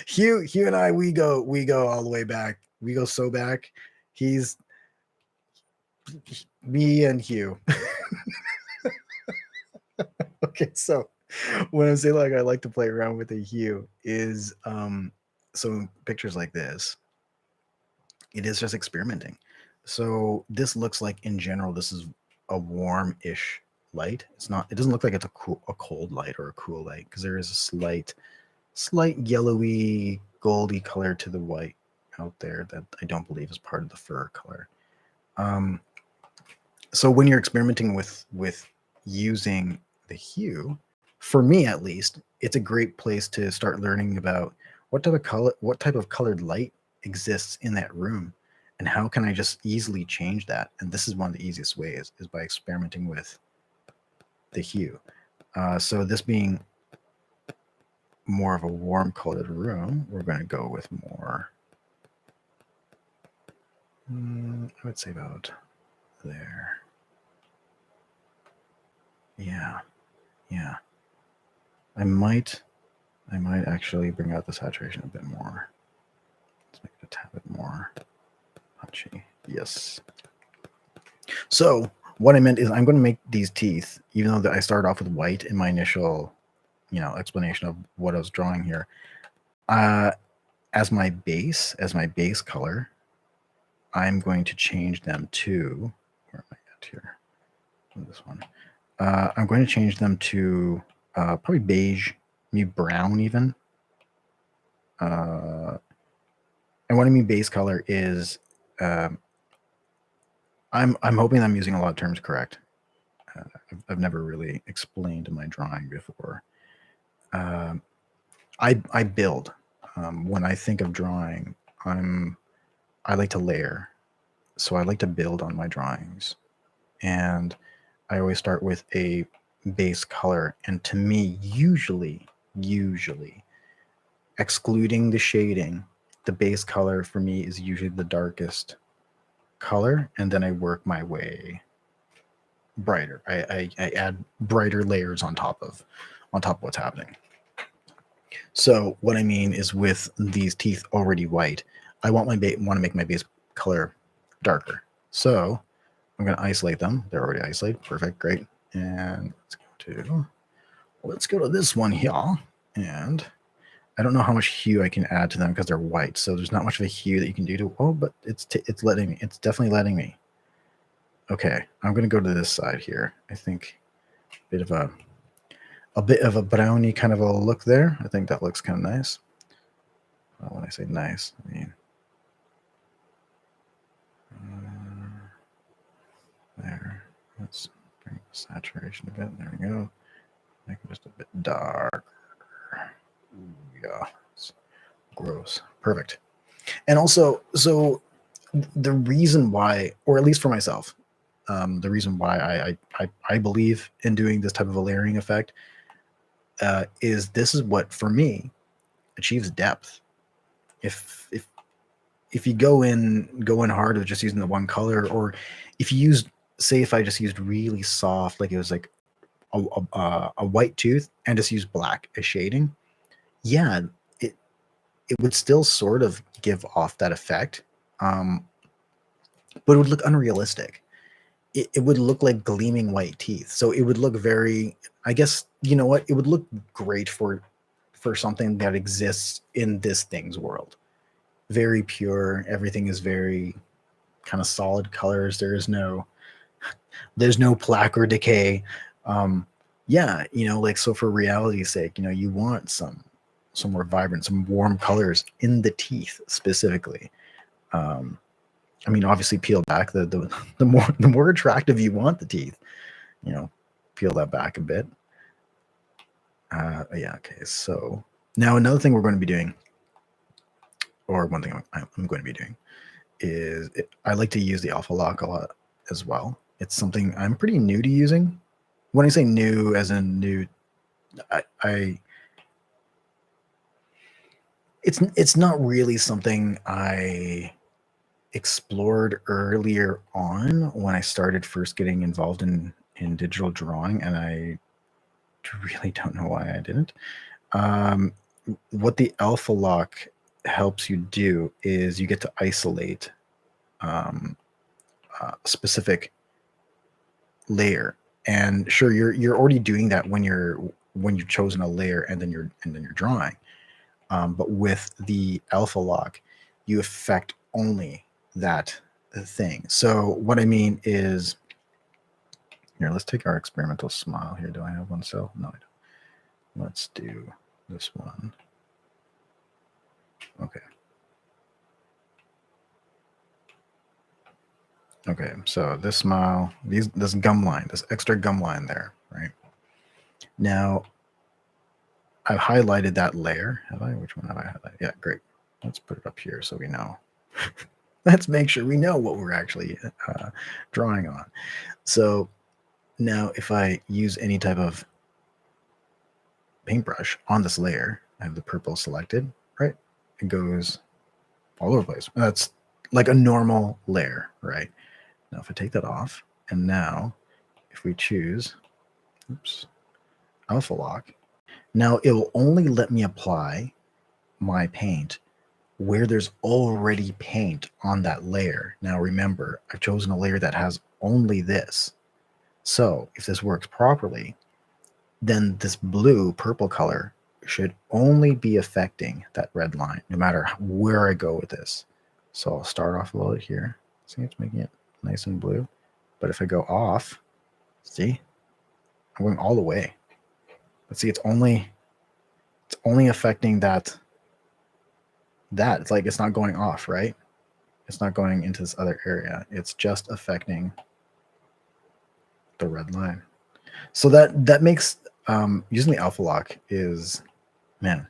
Hugh and I, we go all the way back. We go so back. He's me and Hugh. Okay, so when I say, like, I like to play around with the hue is so pictures like this, it is just experimenting. So this looks like, in general, this is a warm-ish light. It doesn't look like it's a cold light or a cool light, because there is a slight yellowy, goldy color to the white out there that I don't believe is part of the fur color. So when you're experimenting with using the hue, for me at least, it's a great place to start learning about what type of colored light exists in that room, and how can I just easily change that. And this is one of the easiest ways, is by experimenting with the hue. So this being more of a warm colored room, we're going to go with more, I would say about there. Yeah, yeah. I might actually bring out the saturation a bit more. Let's make it a tad bit more punchy. Yes. So what I meant is I'm going to make these teeth, even though that I started off with white in my initial, explanation of what I was drawing here, as my base color. I'm going to change them to, where am I at here? This one. I'm going to change them to probably beige, maybe brown even. And what I mean base color is, I'm hoping I'm using a lot of terms correct. I've never really explained my drawing before. I build. When I think of drawing, I like to layer, so I like to build on my drawings, and I always start with a base color. And to me, usually, excluding the shading, the base color for me is usually the darkest color, and then I work my way brighter. I add brighter layers on top of what's happening. So what I mean is, with these teeth already white, I want to make my base color darker. So I'm going to isolate them. They're already isolated. Perfect. Great. And let's go to this one here. And I don't know how much hue I can add to them because they're white. So there's not much of a hue that you can do to. Oh, but it's letting me. It's definitely letting me. Okay, I'm going to go to this side here. I think a bit of a brownie kind of a look there. I think that looks kind of nice. Well, when I say nice, I mean there. Let's bring the saturation a bit. There we go. Make it just a bit darker. Yeah, it's gross. Perfect. And also, so the reason why, or at least for myself, the reason why I believe in doing this type of a layering effect is this is what, for me, achieves depth. If you go in hard with just using the one color, or if you use, say, if I just used really soft, like it was like a white tooth and just use black as shading, yeah, it would still sort of give off that effect, but it would look unrealistic. It would look like gleaming white teeth. So it would look very, I guess, you know what? It would look great for something that exists in this thing's world. Very pure. Everything is very kind of solid colors. There's no plaque or decay. Yeah, like, so for reality's sake, you want some more vibrant, some warm colors in the teeth specifically. I mean, obviously, peel back the more attractive you want the teeth, peel that back a bit. Yeah, okay. So now another thing we're going to be doing, or one thing I'm going to be doing, is I like to use the alpha lock a lot as well. It's something I'm pretty new to using. When I say new, as in new, it's not really something I explored earlier on when I started first getting involved in digital drawing, and I really don't know why I didn't. What the alpha lock helps you do is you get to isolate a specific layer, and sure, you're already doing that when you've chosen a layer and then you're drawing. But with the alpha lock, you affect only that thing. So what I mean is, here, let's take our experimental smile here. Do I have one still? No, I don't. Let's do this one. Okay. Okay, so this smile, this gum line, this extra gum line there, right? Now, I've highlighted that layer. Have I? Which one have I highlighted? Yeah, great. Let's put it up here so we know. Let's make sure we know what we're actually drawing on. So now if I use any type of paintbrush on this layer, I have the purple selected, right? It goes all over the place. That's like a normal layer, right? Now if I take that off, and now if we choose oops, alpha lock. Now it will only let me apply my paint where there's already paint on that layer. Now remember, I've chosen a layer that has only this. So if this works properly, then this blue purple color should only be affecting that red line, no matter where I go with this. So I'll start off a little bit here. See, it's making it nice and blue. But if I go off, see, I'm going all the way. But see, it's only affecting that. It's like it's not going off, right? It's not going into this other area. It's just affecting the red line. So that makes using the alpha lock is, man,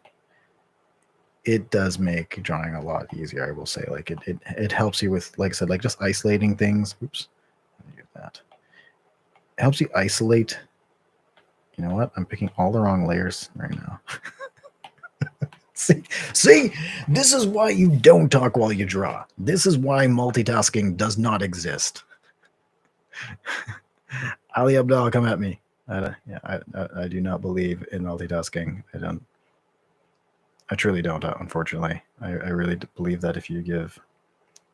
it does make drawing a lot easier. I will say, like it helps you with, like I said, like just isolating things. Oops, let me do that. It helps you isolate. You know what? I'm picking all the wrong layers right now. See, this is why you don't talk while you draw. This is why multitasking does not exist. Ali Abdal, come at me. I do not believe in multitasking. I truly don't, unfortunately. I really believe that if you're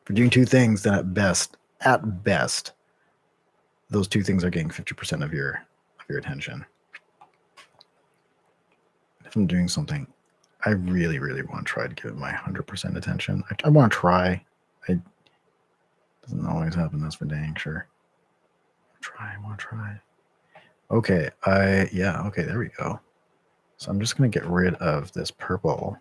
doing two things, then at best, those two things are getting 50% of your attention. If I'm doing something I really, really want to try to give it my 100% attention. I want to try. It doesn't always happen. That's for dang sure. I want to try. Okay. Okay, there we go. So I'm just going to get rid of this purple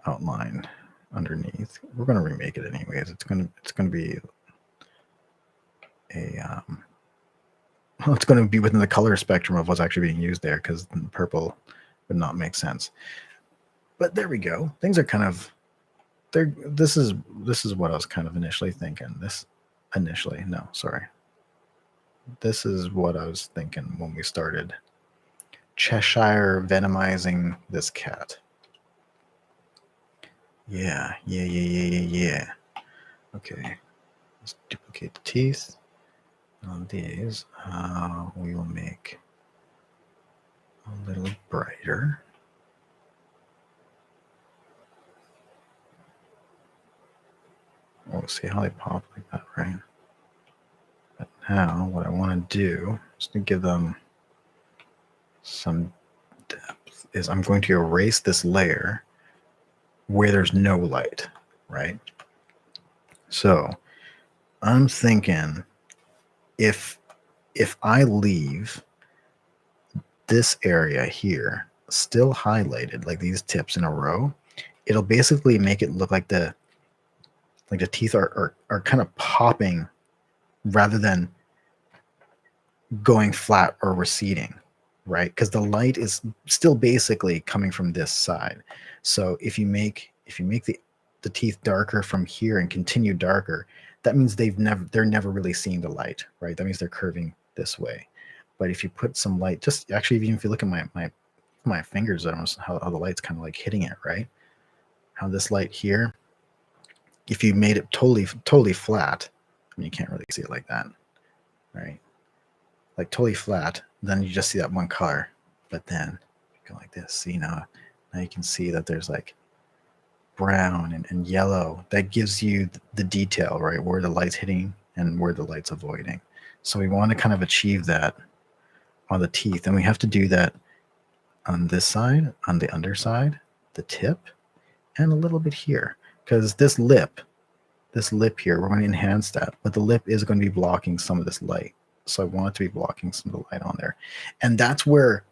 outline underneath. We're going to remake it anyways. It's going to be it's going to be within the color spectrum of what's actually being used there, because the purple would not make sense. But there we go. Things are kind of there. This is what I was kind of initially thinking. This is what I was thinking when we started Cheshire venomizing this cat. Yeah. Okay, let's duplicate the teeth. On these, we will make a little brighter. We'll see how they pop like that, right? But now what I want to do is to give them some depth is I'm going to erase this layer where there's no light, right? So I'm thinking if I leave this area here still highlighted, like these tips in a row, it'll basically make it look like the teeth are kind of popping rather than going flat or receding, right? Because the light is still basically coming from this side. So if you make the teeth darker from here and continue darker, that means they're never really seeing the light, right? That means they're curving this way. But if you put some light, just actually, even if you look at my fingers, I don't know how the light's kind of like hitting it, right? How this light here, if you made it totally flat, I mean, you can't really see it like that, right? Like totally flat, then you just see that one color. But then you go like this, see, now you can see that there's like brown and yellow. That gives you the detail, right? Where the light's hitting and where the light's avoiding. So we want to kind of achieve that on the teeth, and we have to do that on this side, on the underside, the tip, and a little bit here, because this lip here, we're going to enhance that, but the lip is going to be blocking some of this light. So I want it to be blocking some of the light on there. And that's where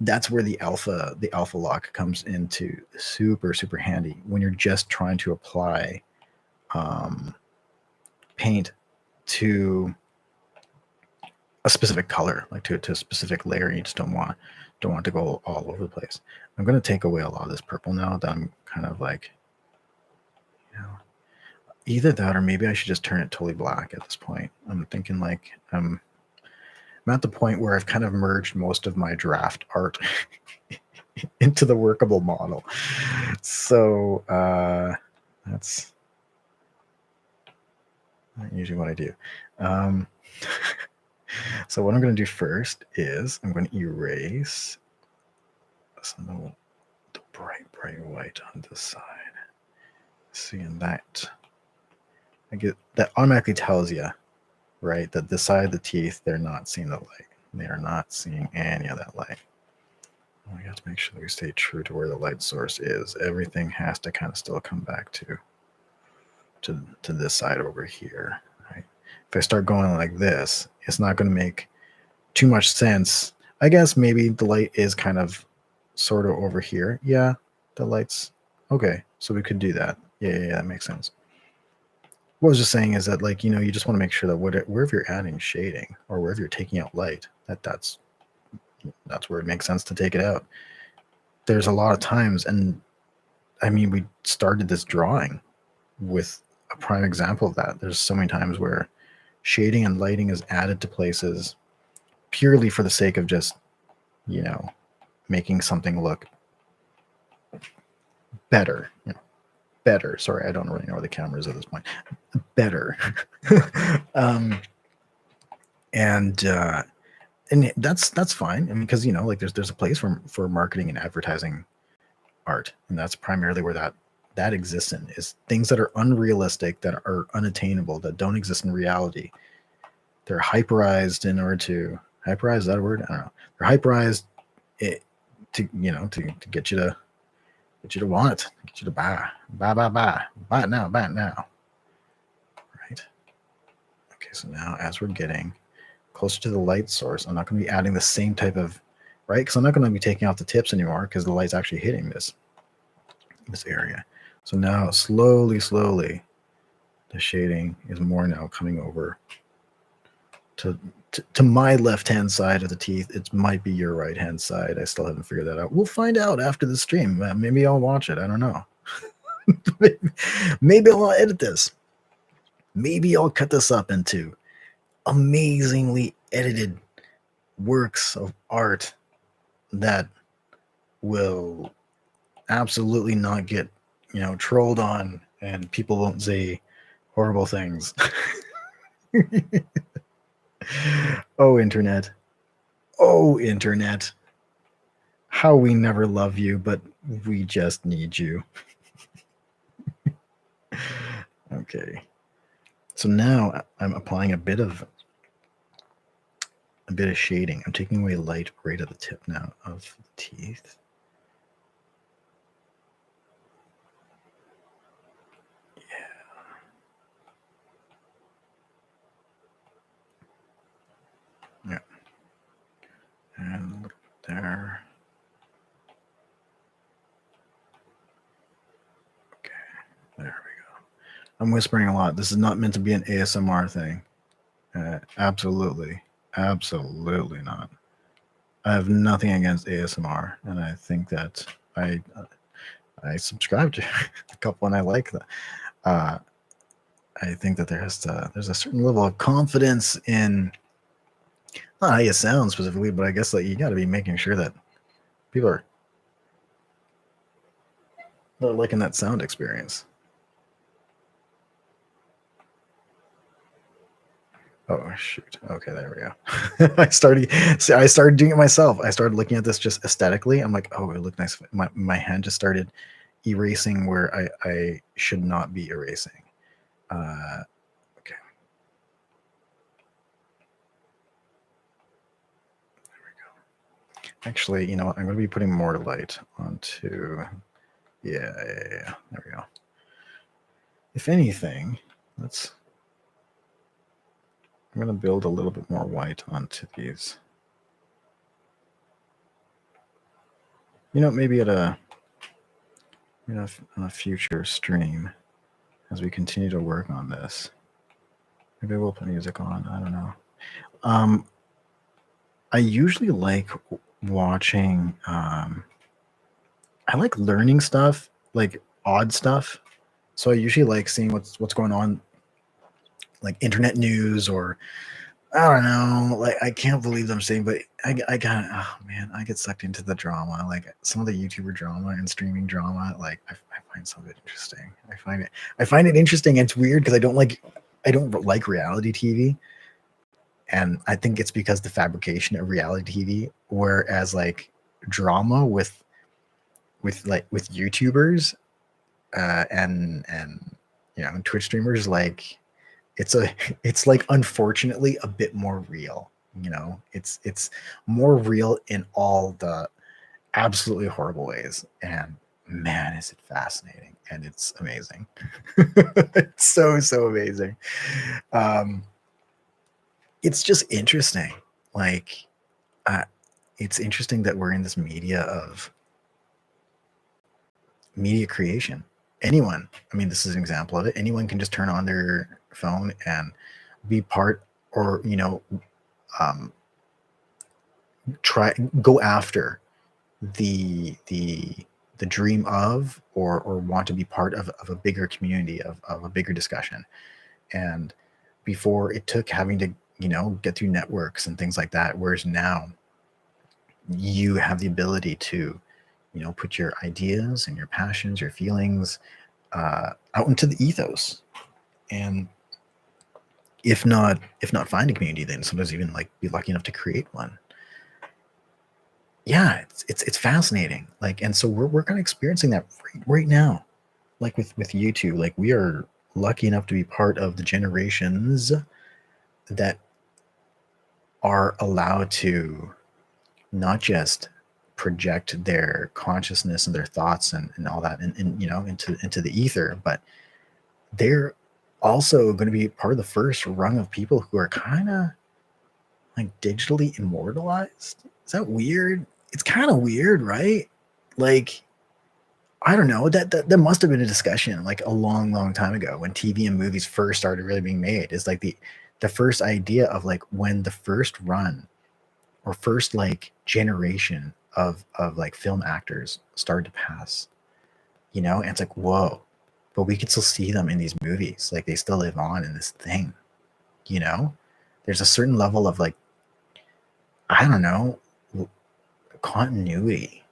the alpha lock comes into super, super handy when you're just trying to apply paint to a specific color, like to a specific layer. You just don't want to go all over the place. I'm going to take away a lot of this purple now that I'm kind of like, either that or maybe I should just turn it totally black at this point. I'm thinking like I'm at the point where I've kind of merged most of my draft art into the workable model. So that's not usually what I do. So what I'm going to do first is I'm going to erase some of the bright white on this side. Seeing that, I get that automatically tells you, right, that this side of the teeth, they're not seeing the light. They are not seeing any of that light. We have to make sure that we stay true to where the light source is. Everything has to kind of still come back to this side over here, right? If I start going like this, it's not going to make too much sense. I guess maybe the light is kind of sort of over here. Yeah, the light's okay. So we could do that. Yeah, that makes sense. What I was just saying is that, like, you know, you just want to make sure that wherever you're adding shading or wherever you're taking out light, that's where it makes sense to take it out. There's a lot of times, and I mean, we started this drawing with a prime example of that. There's so many times where shading and lighting is added to places purely for the sake of just, you know, making something look better. You know, better. Sorry, I don't really know where the camera is at this point. Better. And that's fine. I mean, because, you know, like there's a place for marketing and advertising art, and that's primarily where that exists in, is things that are unrealistic, that are unattainable, that don't exist in reality. They're hyperized in order to hyperize, is that a word? I don't know. They're hyperized to get you to want it, get you to buy it now, right? Okay, so now as we're getting closer to the light source, I'm not going to be adding the same type of, right? Because I'm not going to be taking out the tips anymore because the light's actually hitting this area. So now slowly, the shading is more now coming over to my left-hand side of the teeth. It might be your right-hand side. I still haven't figured that out. We'll find out after the stream. Maybe I'll watch it. I don't know. Maybe I'll edit this. Maybe I'll cut this up into amazingly edited works of art that will absolutely not get, you know, trolled on, and people won't say horrible things. Oh, internet. Oh, internet. How we never love you, but we just need you. Okay. So now I'm applying a bit of shading. I'm taking away light right at the tip now of the teeth. Yeah. And there. Okay. There we go. I'm whispering a lot. This is not meant to be an ASMR thing. Absolutely not. I have nothing against ASMR, and I think that I subscribe to a couple, and I like that. I think that there's a certain level of confidence in not how you sound specifically, but I guess that you got to be making sure that people are liking that sound experience. Oh shoot! Okay, there we go. I started doing it myself. I started looking at this just aesthetically. I'm like, oh, it looked nice. My hand just started erasing where I should not be erasing. Okay. There we go. Actually, you know what? I'm going to be putting more light onto. Yeah. There we go. If anything, I'm going to build a little bit more white onto these. You know, maybe on a future stream, as we continue to work on this, maybe we'll put music on. I don't know. I usually like watching. I like learning stuff, like odd stuff. So I usually like seeing what's going on, like internet news, or I don't know. Like, I can't believe I'm saying, but I got, oh man, I get sucked into the drama. Like some of the YouTuber drama and streaming drama. Like I find some of it interesting. I find it interesting. And it's weird because I don't like reality TV, And I think it's because the fabrication of reality TV, whereas like drama with YouTubers and Twitch streamers, like it's like unfortunately a bit more real. It's more real in all the absolutely horrible ways, and man, is it fascinating, and it's amazing. It's so amazing. um it's just interesting, like uh, it's interesting that we're in this media creation. Anyone, I mean, this is an example of it. Anyone can just turn on their phone and be part, or um, try go after the dream of, or want to be part of a bigger community, of a bigger discussion. And before, it took having to get through networks and things like that, whereas now you have the ability to put your ideas and your passions, your feelings out into the ethos. And if not find a community, then sometimes even like be lucky enough to create one. Yeah, it's fascinating. Like, and so we're kind of experiencing that right now, like with YouTube. Like, we are lucky enough to be part of the generations that are allowed to not just project their consciousness and their thoughts and all that, and into the ether, but they're also going to be part of the first rung of people who are kind of like digitally immortalized. Is that weird? It's kind of weird, right? Like, I don't know. That must have been a discussion like a long time ago, when TV and movies first started really being made. Is like the first idea of like when the first run, or first like generation of like film actors started to pass. And it's like, whoa, but we can still see them in these movies. Like, they still live on in this thing. There's a certain level of like, I don't know, continuity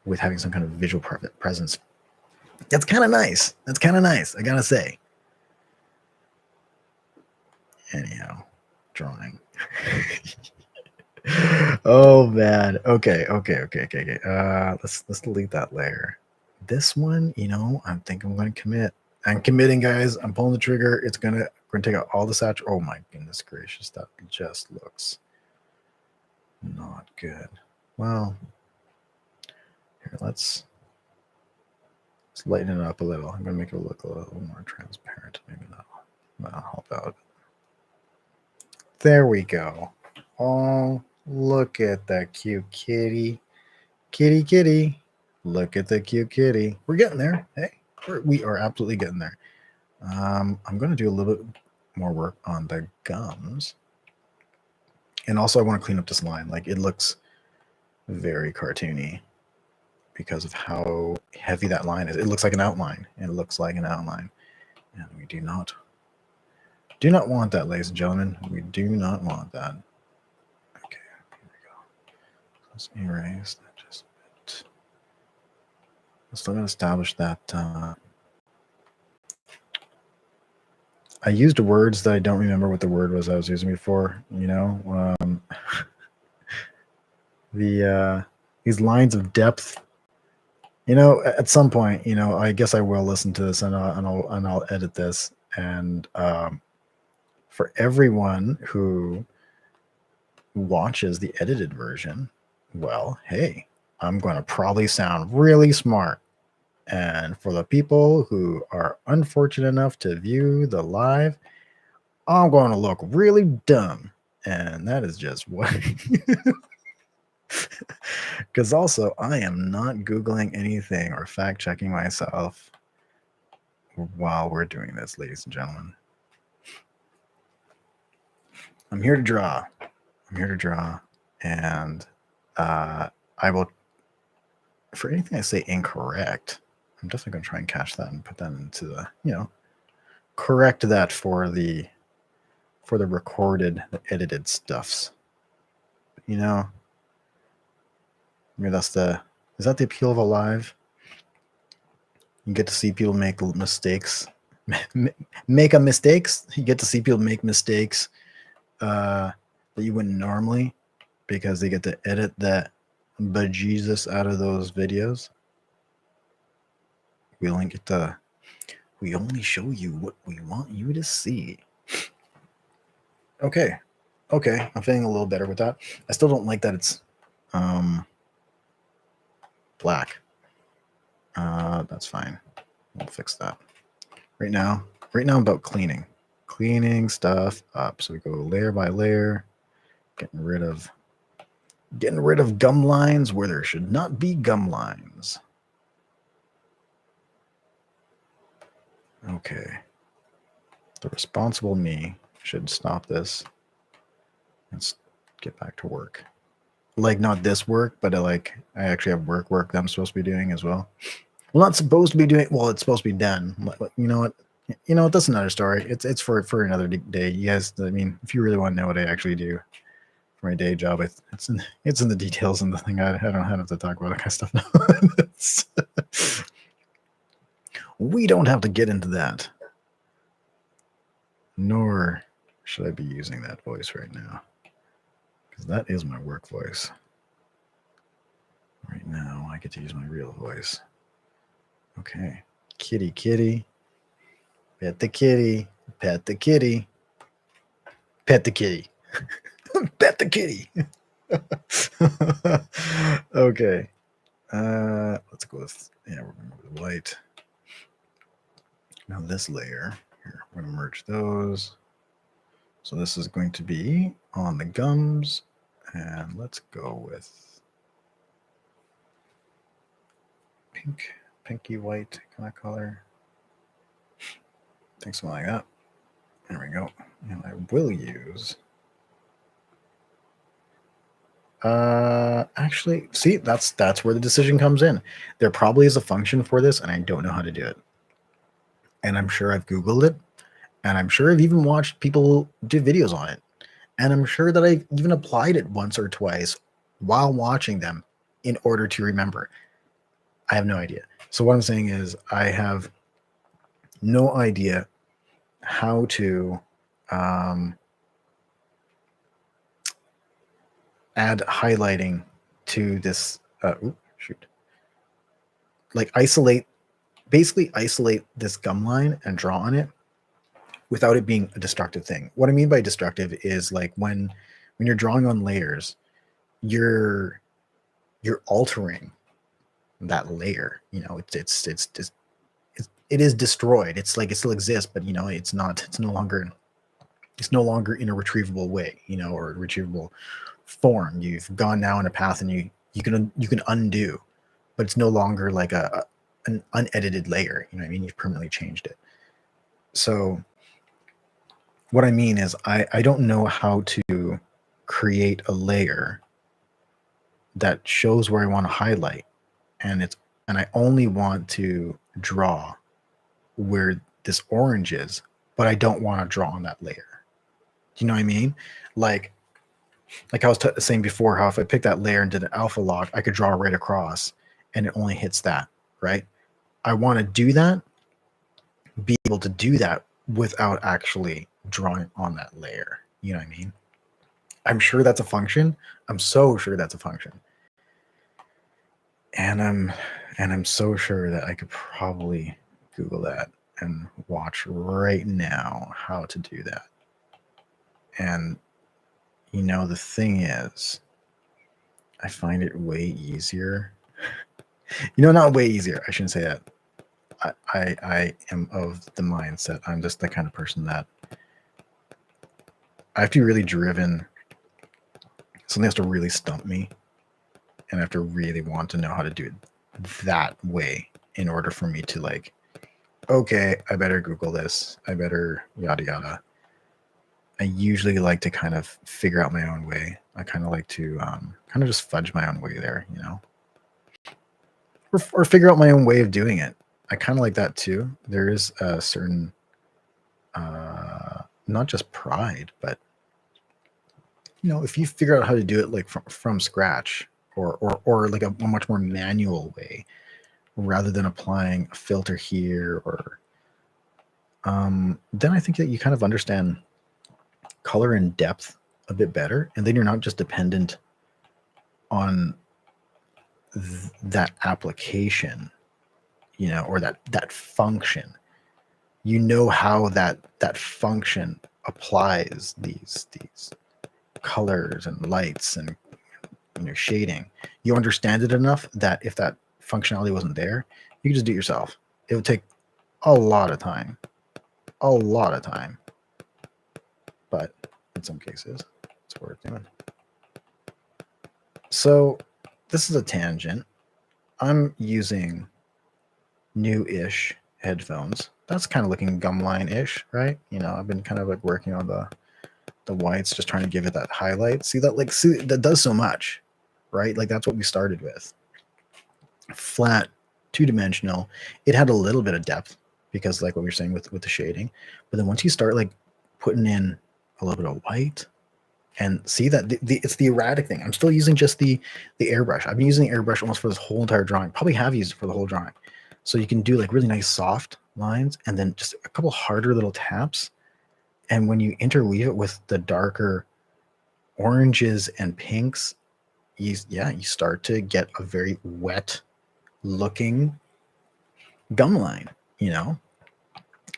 with having some kind of visual presence. That's kind of nice. I gotta say. Anyhow, drawing. Oh man. Okay. Let's delete that layer. This one, I think I'm going to commit. I'm committing, guys. I'm pulling the trigger. We're gonna take out all the saturation. Oh my goodness gracious, that just looks not good. Well, here, let's lighten it up a little. I'm gonna make it look a little more transparent. Maybe that'll help out. There we go. Oh, look at that cute kitty. Kitty. Look at the cute kitty. We're getting there. Hey, we are absolutely getting there. I'm going to do a little bit more work on the gums. And also, I want to clean up this line. Like, it looks very cartoony because of how heavy that line is. It looks like an outline. And we do not want that, ladies and gentlemen. We do not want that. Okay, here we go. Let's erase that just a bit. I'm still going to establish that. I used words that I don't remember what the word was I was using before. These lines of depth. At some point, I guess I will listen to this, and I'll edit this. And for everyone who watches the edited version, well, hey, I'm going to probably sound really smart. And for the people who are unfortunate enough to view the live, I'm going to look really dumb. And that is just what. Because also, I am not Googling anything or fact checking myself while we're doing this, ladies and gentlemen. I'm here to draw. And I will, for anything I say incorrect, I'm definitely going to try and catch that and put that into the, correct that for the recorded, the edited stuffs. Maybe is that the appeal of a live? You get to see people make mistakes. Make mistakes. You get to see people make mistakes. that you wouldn't normally, because they get to edit that bejesus out of those videos. We only show you what we want you to see. Okay. I'm feeling a little better with that. I still don't like that it's black. That's fine. We'll fix that. Right now I'm about cleaning stuff up. So we go layer by layer, getting rid of gum lines where there should not be gum lines. Okay. The responsible me should stop this. Let's get back to work. Like, not this work, but I actually have work that I'm supposed to be doing as well. Well, not supposed to be doing. Well, it's supposed to be done. You know what? That's another story. It's for another day. You guys, I mean, if you really want to know what I actually do for my day job, it's in the details and the thing. I don't have to talk about that kind of stuff. We don't have to get into that. Nor should I be using that voice right now, because that is my work voice. Right now, I get to use my real voice. Okay. Kitty, kitty. Pet the kitty. Pet the kitty. Pet the kitty. Pet the kitty. Okay. Let's go with, we're going to go with white. Now this layer, here, we're going to merge those. So this is going to be on the gums. And let's go with pinky white kind of color. Think something like that. There we go. And I will use. Actually, see, that's where the decision comes in. There probably is a function for this, and I don't know how to do it. And I'm sure I've Googled it, and I'm sure I've even watched people do videos on it. And I'm sure that I've even applied it once or twice while watching them in order to remember. I have no idea. So what I'm saying is I have no idea how to add highlighting to this. Basically isolate this gum line and draw on it without it being a destructive thing. What I mean by destructive is like when you're drawing on layers, you're altering that layer. It is destroyed. It's like it still exists, but it's no longer in a retrievable way, or a retrievable form. You've gone now in a path and you can undo, but it's no longer like an unedited layer. You know what I mean? You've permanently changed it. So what I mean is I don't know how to create a layer that shows where I want to highlight, and I only want to draw where this orange is, but I don't want to draw on that layer. Do you know what I mean? Like I was saying before, how if I pick that layer and did an alpha lock, I could draw right across and it only hits that, right? I want to do that, be able to do that without actually drawing on that layer. You know what I mean? I'm sure that's a function. I'm so sure that's a function. And I'm so sure that I could probably Google that and watch right now how to do that. And the thing is, I find it way easier. Not way easier. I shouldn't say that. I am of the mindset. I'm just the kind of person that I have to be really driven. Something has to really stump me, and I have to really want to know how to do it that way in order for me to like, okay, I better Google this. I better yada yada. I usually like to kind of figure out my own way. I kind of like to kind of just fudge my own way there, or figure out my own way of doing it. I kind of like that too. There is a certain, not just pride, but if you figure out how to do it like from scratch, or like a much more manual way, rather than applying a filter here, or then I think that you kind of understand color and depth a bit better, and then you're not just dependent on that application, or that function. You know how that function applies these colors and lights and shading. You understand it enough that if that functionality wasn't there, you could just do it yourself. It would take a lot of time, but in some cases, it's worth doing. So this is a tangent. I'm using new-ish headphones. That's kind of looking gumline-ish, right? I've been kind of like working on the whites, just trying to give it that highlight. See that does so much, right? Like that's what we started with. Flat, two-dimensional. It had a little bit of depth because like what we were saying with the shading. But then once you start like putting in a little bit of white, and see that it's the erratic thing. I'm still using just the airbrush. I've been using the airbrush almost for this whole entire drawing. Probably have used it for the whole drawing. So you can do like really nice soft lines and then just a couple harder little taps. And when you interweave it with the darker oranges and pinks, you start to get a very wet looking gum line,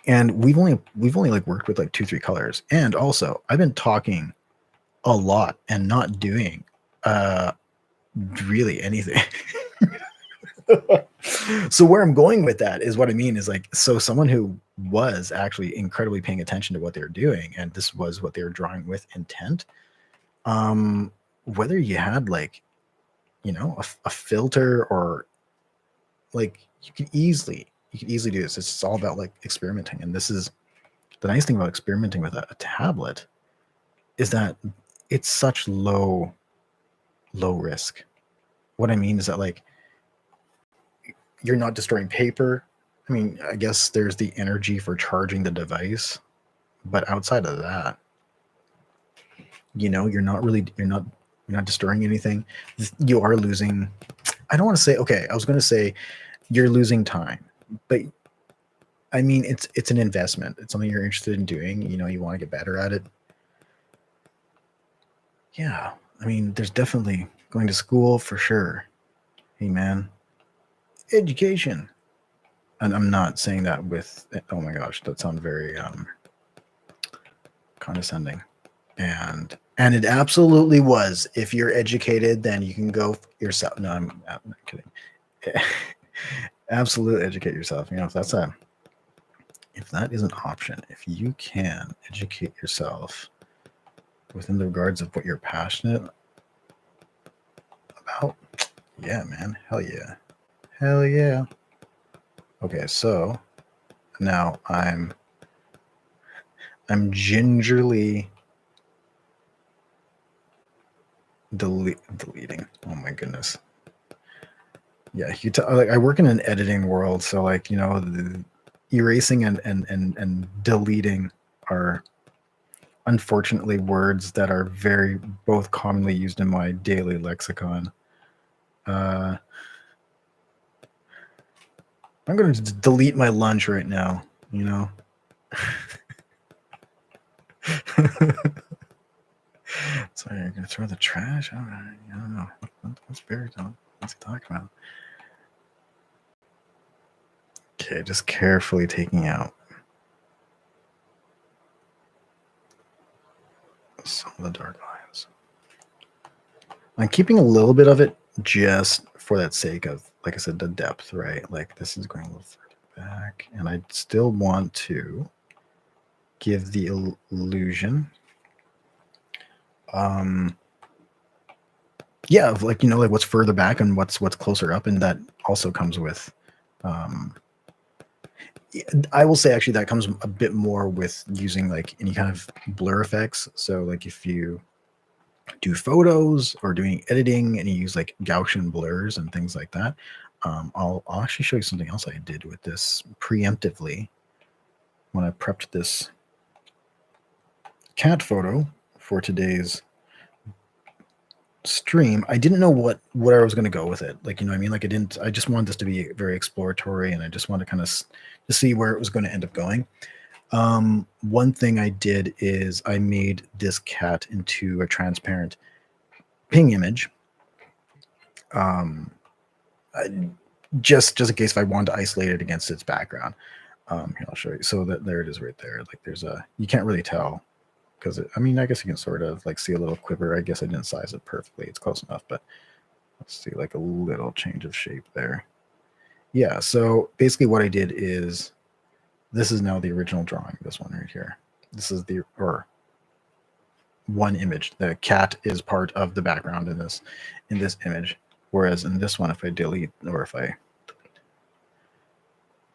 And we've only like worked with like 2-3 colors. And also I've been talking a lot and not doing really anything. So where I'm going with that is what I mean is like, so someone who was actually incredibly paying attention to what they were doing, and this was what they were drawing with intent, whether you had like, a filter or like, you could easily do this. It's all about like experimenting. And this is the nice thing about experimenting with a tablet, is that it's such low risk. What I mean is that like, you're not destroying paper. I mean, I guess there's the energy for charging the device, but outside of that, you're not destroying anything. You are losing. I don't want to say, okay, I was going to say you're losing time, but I mean, it's an investment. It's something you're interested in doing. You want to get better at it. Yeah. I mean, there's definitely going to school for sure. Hey, man. Education. And I'm not saying that with, oh my gosh, that sounds very condescending. And it absolutely was. If you're educated, then you can go yourself. No, I'm not kidding. Absolutely educate yourself. If that is an option, if you can educate yourself within the regards of what you're passionate about, yeah, man, hell yeah. Okay, so now I'm gingerly deleting. Oh my goodness. Yeah, like I work in an editing world, so like the erasing and deleting are unfortunately words that are very both commonly used in my daily lexicon. I'm going to delete my lunch right now, Sorry, you're going to throw the trash? I don't know. What's Barry doing? What's he talking about? Okay, just carefully taking out some of the dark lines. I'm keeping a little bit of it just for that sake of, like I said, the depth, right? Like this is going a little further back, and I still want to give the illusion yeah, of like like what's further back and what's closer up, and that also comes with I will say actually that comes a bit more with using like any kind of blur effects. So like if you do photos or doing editing and you use like Gaussian blurs and things like that, I'll actually show you something else I did with this preemptively when I prepped this cat photo for today's stream. I didn't know what I was going to go with it. Like, I mean? Like I just wanted this to be very exploratory, and I just wanted to kind of to see where it was going to end up going. One thing I did is I made this cat into a transparent ping image. Just in case if I wanted to isolate it against its background. Here, I'll show you. So that there it is right there. Like there's a, you can't really tell because I mean, I guess you can sort of like see a little quiver. I guess I didn't size it perfectly. It's close enough, but let's see like a little change of shape there. Yeah. So basically what I did is this is now the original drawing. This one right here. This is the, or one image. The cat is part of the background in this image. Whereas in this one, if I delete or if I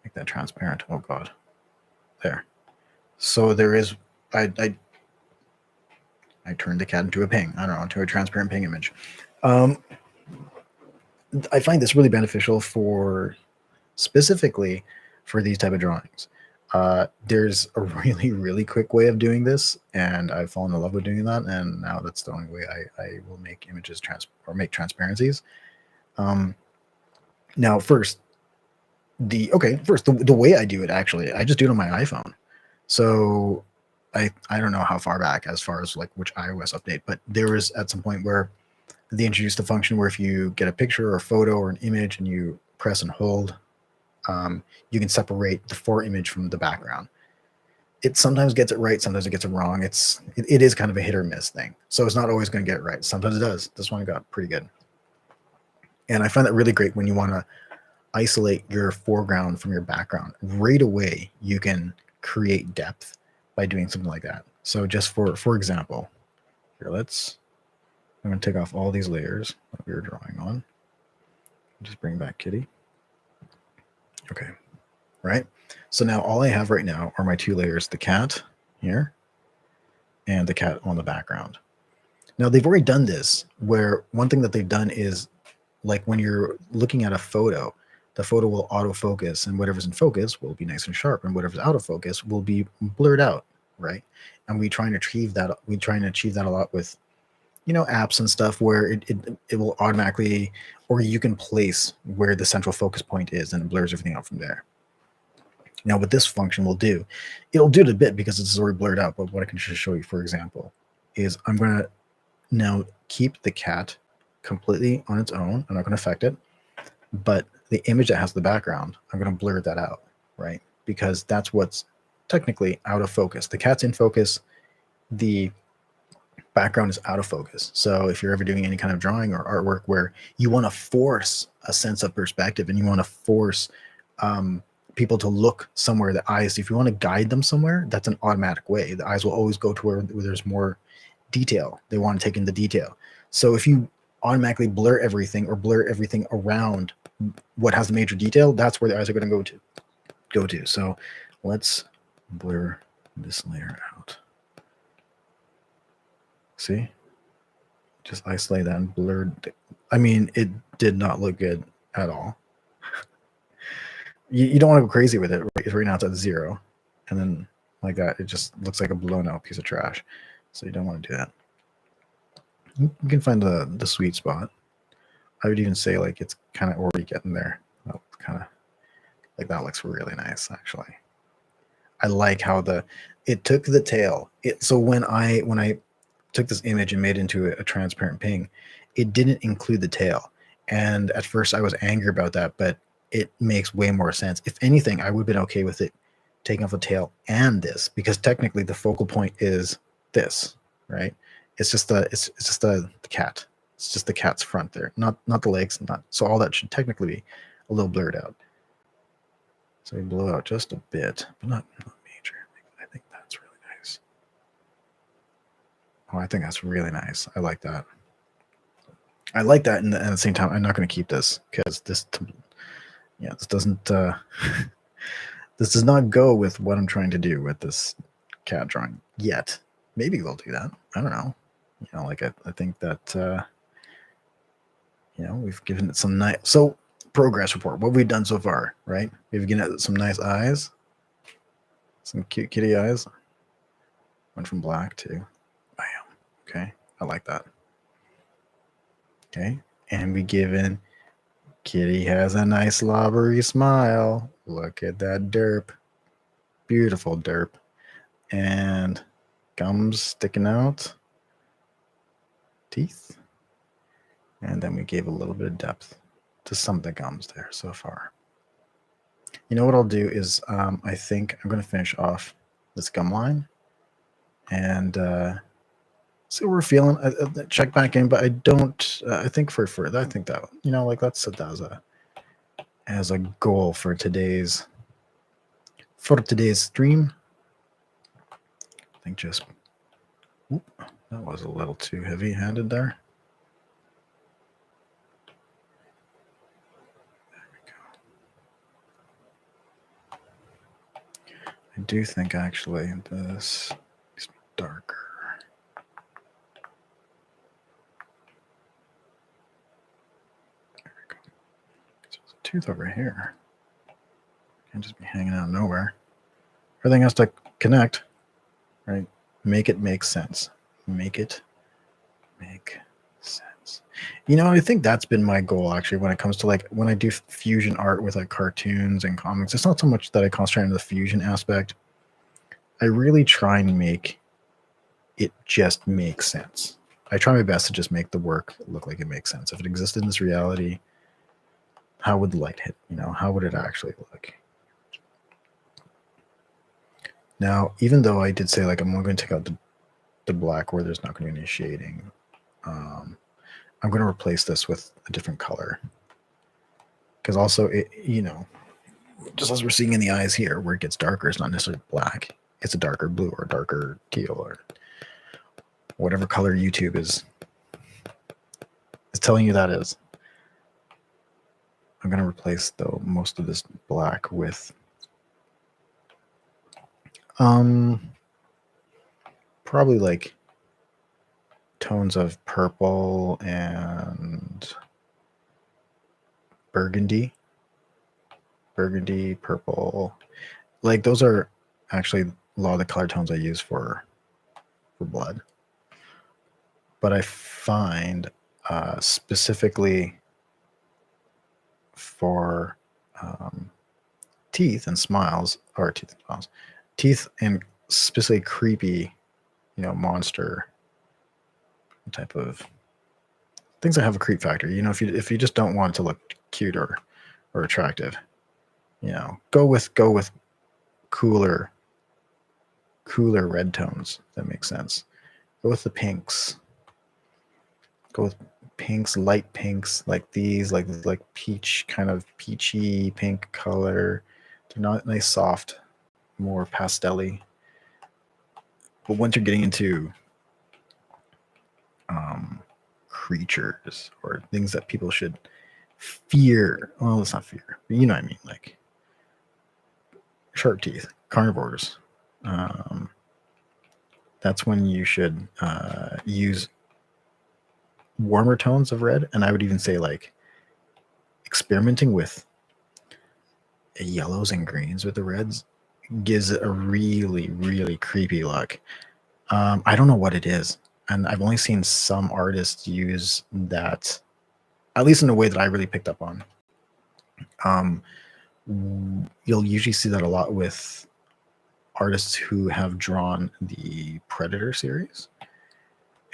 make that transparent, oh God, there. So there is, I turned the cat into a ping. I don't know, into a transparent ping image. I find this really beneficial for specifically for these type of drawings. There's a really quick way of doing this, and I've fallen in love with doing that. And now that's the only way I will make images make transparencies. Now, first, the way I do it, actually, I just do it on my iPhone. So I don't know how far back as far as like which iOS update, but there was at some point where they introduced a function where if you get a picture or a photo or an image and you press and hold, you can separate the foreimage from the background. It sometimes gets it right, sometimes it gets it wrong. It is kind of a hit or miss thing. So it's not always going to get it right. Sometimes it does. This one got pretty good. And I find that really great when you want to isolate your foreground from your background. Right away, you can create depth by doing something like that. So just for example, here, I'm going to take off all these layers that we were drawing on. Just bring back Kitty. Okay, right? So now all I have right now are my two layers, the cat here and the cat on the background. Now they've already done this where one thing that they've done is like when you're looking at a photo, the photo will autofocus and whatever's in focus will be nice and sharp and whatever's out of focus will be blurred out, right? And we try and achieve that. We try and achieve that a lot with, you know, apps and stuff where it will automatically, or you can place where the central focus point is and it blurs everything out from there. Now what this function will do, it'll do it a bit because it's already blurred out, but what I can just show you, for example, is I'm going to now keep the cat completely on its own. I'm not going to affect it, but the image that has the background, I'm going to blur that out, right? Because that's what's technically out of focus. The cat's in focus, the background is out of focus. So if you're ever doing any kind of drawing or artwork where you want to force a sense of perspective and you want to force people to look somewhere, the eyes, if you want to guide them somewhere, that's an automatic way. The eyes will always go to where there's more detail. They want to take in the detail. So if you automatically blur everything or blur everything around what has the major detail, that's where the eyes are going to go to. So let's blur this layer out. See, just isolate that and blurred. I mean, it did not look good at all. You don't want to go crazy with it. Right now it's at 0, and then like that, it just looks like a blown out piece of trash. So you don't want to do that. You can find the sweet spot. I would even say like it's kind of already getting there. Kind of like that looks really nice, actually. I like how it took the tail. So when I took this image and made it into a transparent ping, it didn't include the tail. And at first I was angry about that, but it makes way more sense. If anything, I would have been okay with it taking off the tail and this, because technically the focal point is this, right? It's just the cat. It's just the cat's front there, not the legs, so all that should technically be a little blurred out. So we blow out just a bit, but not major. I think that's really nice. Oh, I think that's really nice. I like that. I like that, and at the same time, I'm not going to keep this because this doesn't. This does not go with what I'm trying to do with this cat drawing yet. Maybe we'll do that. I don't know. You know, like I think that we've given it some nice. So progress report. What we've done so far, right? We've given it some nice eyes, some cute kitty eyes. Went from black to bam. Okay, I like that. Okay, and we given Kitty has a nice slobbery smile. Look at that derp. Beautiful derp. and gums sticking out, teeth, and then we gave a little bit of depth to some of the gums there so far. You know what I'll do is I think I'm going to finish off this gum line and see what we're feeling. Check back in, but I don't. I think for I think that, you know, like let's set that as a goal for today's stream. I think just whoop, that was a little too heavy-handed there. I do think actually this is darker. There we go. There's a tooth over here. Can't just be hanging out of nowhere. Everything has to connect, right? Make it make sense. Make it make sense. You know, I think that's been my goal actually when it comes to like when I do fusion art with like cartoons and comics. It's not so much that I concentrate on the fusion aspect. I really try and make it just make sense. I try my best to just make the work look like it makes sense. If it existed in this reality, how would the light hit? You know, how would it actually look? Now, even though I did say like I'm going to take out the black where there's not going to be any shading, I'm going to replace this with a different color. Because also, it, you know, just as we're seeing in the eyes here, where it gets darker, it's not necessarily black. It's a darker blue or darker teal or whatever color YouTube is telling you that is. I'm going to replace, though, most of this black with probably like tones of purple and burgundy, purple. Like those are actually a lot of the color tones I use for blood. But I find specifically for teeth and smiles, or teeth and specifically creepy, you know, monster type of things that have a creep factor. You know, if you just don't want it to look cute or attractive, you know, go with cooler red tones. If that makes sense. Go with the pinks. Go with pinks, light pinks, like these, like peach, kind of peachy pink color. They're not nice, soft, more pastel-y. But once you're getting into creatures or things that people should fear, well, it's not fear, but you know what I mean, like sharp teeth, carnivores. That's when you should use warmer tones of red, and I would even say like experimenting with yellows and greens with the reds gives it a really, really creepy look. I don't know what it is, and I've only seen some artists use that, at least in a way that I really picked up on. You'll usually see that a lot with artists who have drawn the Predator series.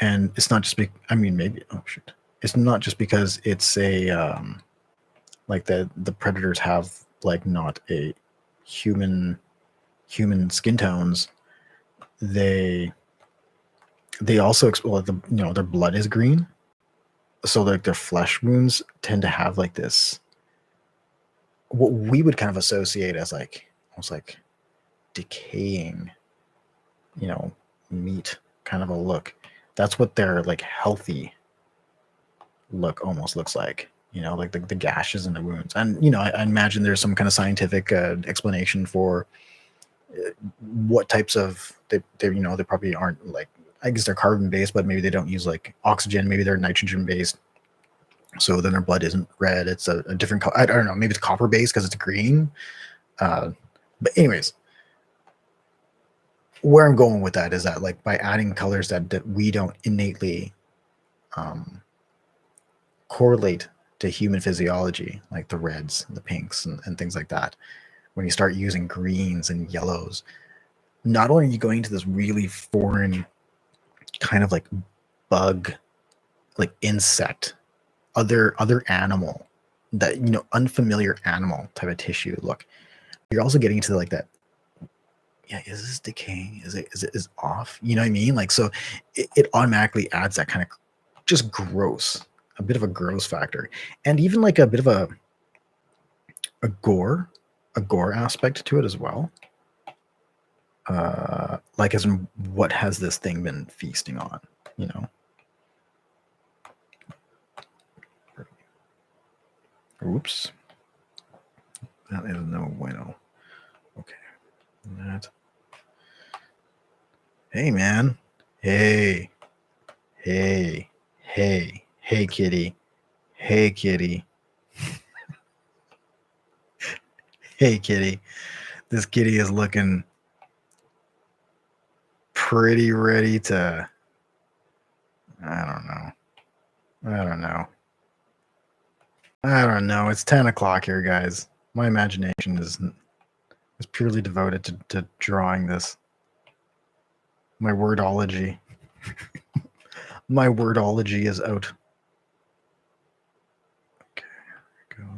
And it's not just I mean, maybe, oh shoot. It's not just because it's a, like the Predators have like not a human skin tones. They also, well, you know, their blood is green. So like their flesh wounds tend to have like this, what we would kind of associate as like, almost like decaying, you know, meat kind of a look. That's what their like healthy look almost looks like, you know, like the gashes and the wounds. And, you know, I imagine there's some kind of scientific explanation for what types of, they you know, they probably aren't like, I guess they're carbon based, but maybe they don't use like oxygen. Maybe they're nitrogen based. So then their blood isn't red. It's a different color. I don't know. Maybe it's copper based because it's green. But anyways, where I'm going with that is that like by adding colors that we don't innately correlate to human physiology, like the reds, the pinks, and things like that, when you start using greens and yellows, not only are you going to this really foreign kind of like bug, like insect, other animal, that, you know, unfamiliar animal type of tissue look, you're also getting to like that, yeah, is this decaying, is off, you know what I mean? Like, so it automatically adds that kind of just gross, a bit of a gross factor, and even like a bit of a gore aspect to it as well. Like, as in, what has this thing been feasting on, you know? Oops. That is no bueno. Okay. That. Hey, man. Hey. Hey. Hey. Hey, kitty. Hey, kitty. Hey, kitty. This kitty is looking pretty ready to... I don't know. It's 10 o'clock here, guys. My imagination is purely devoted to drawing this. My wordology. My wordology is out. Okay, here we go.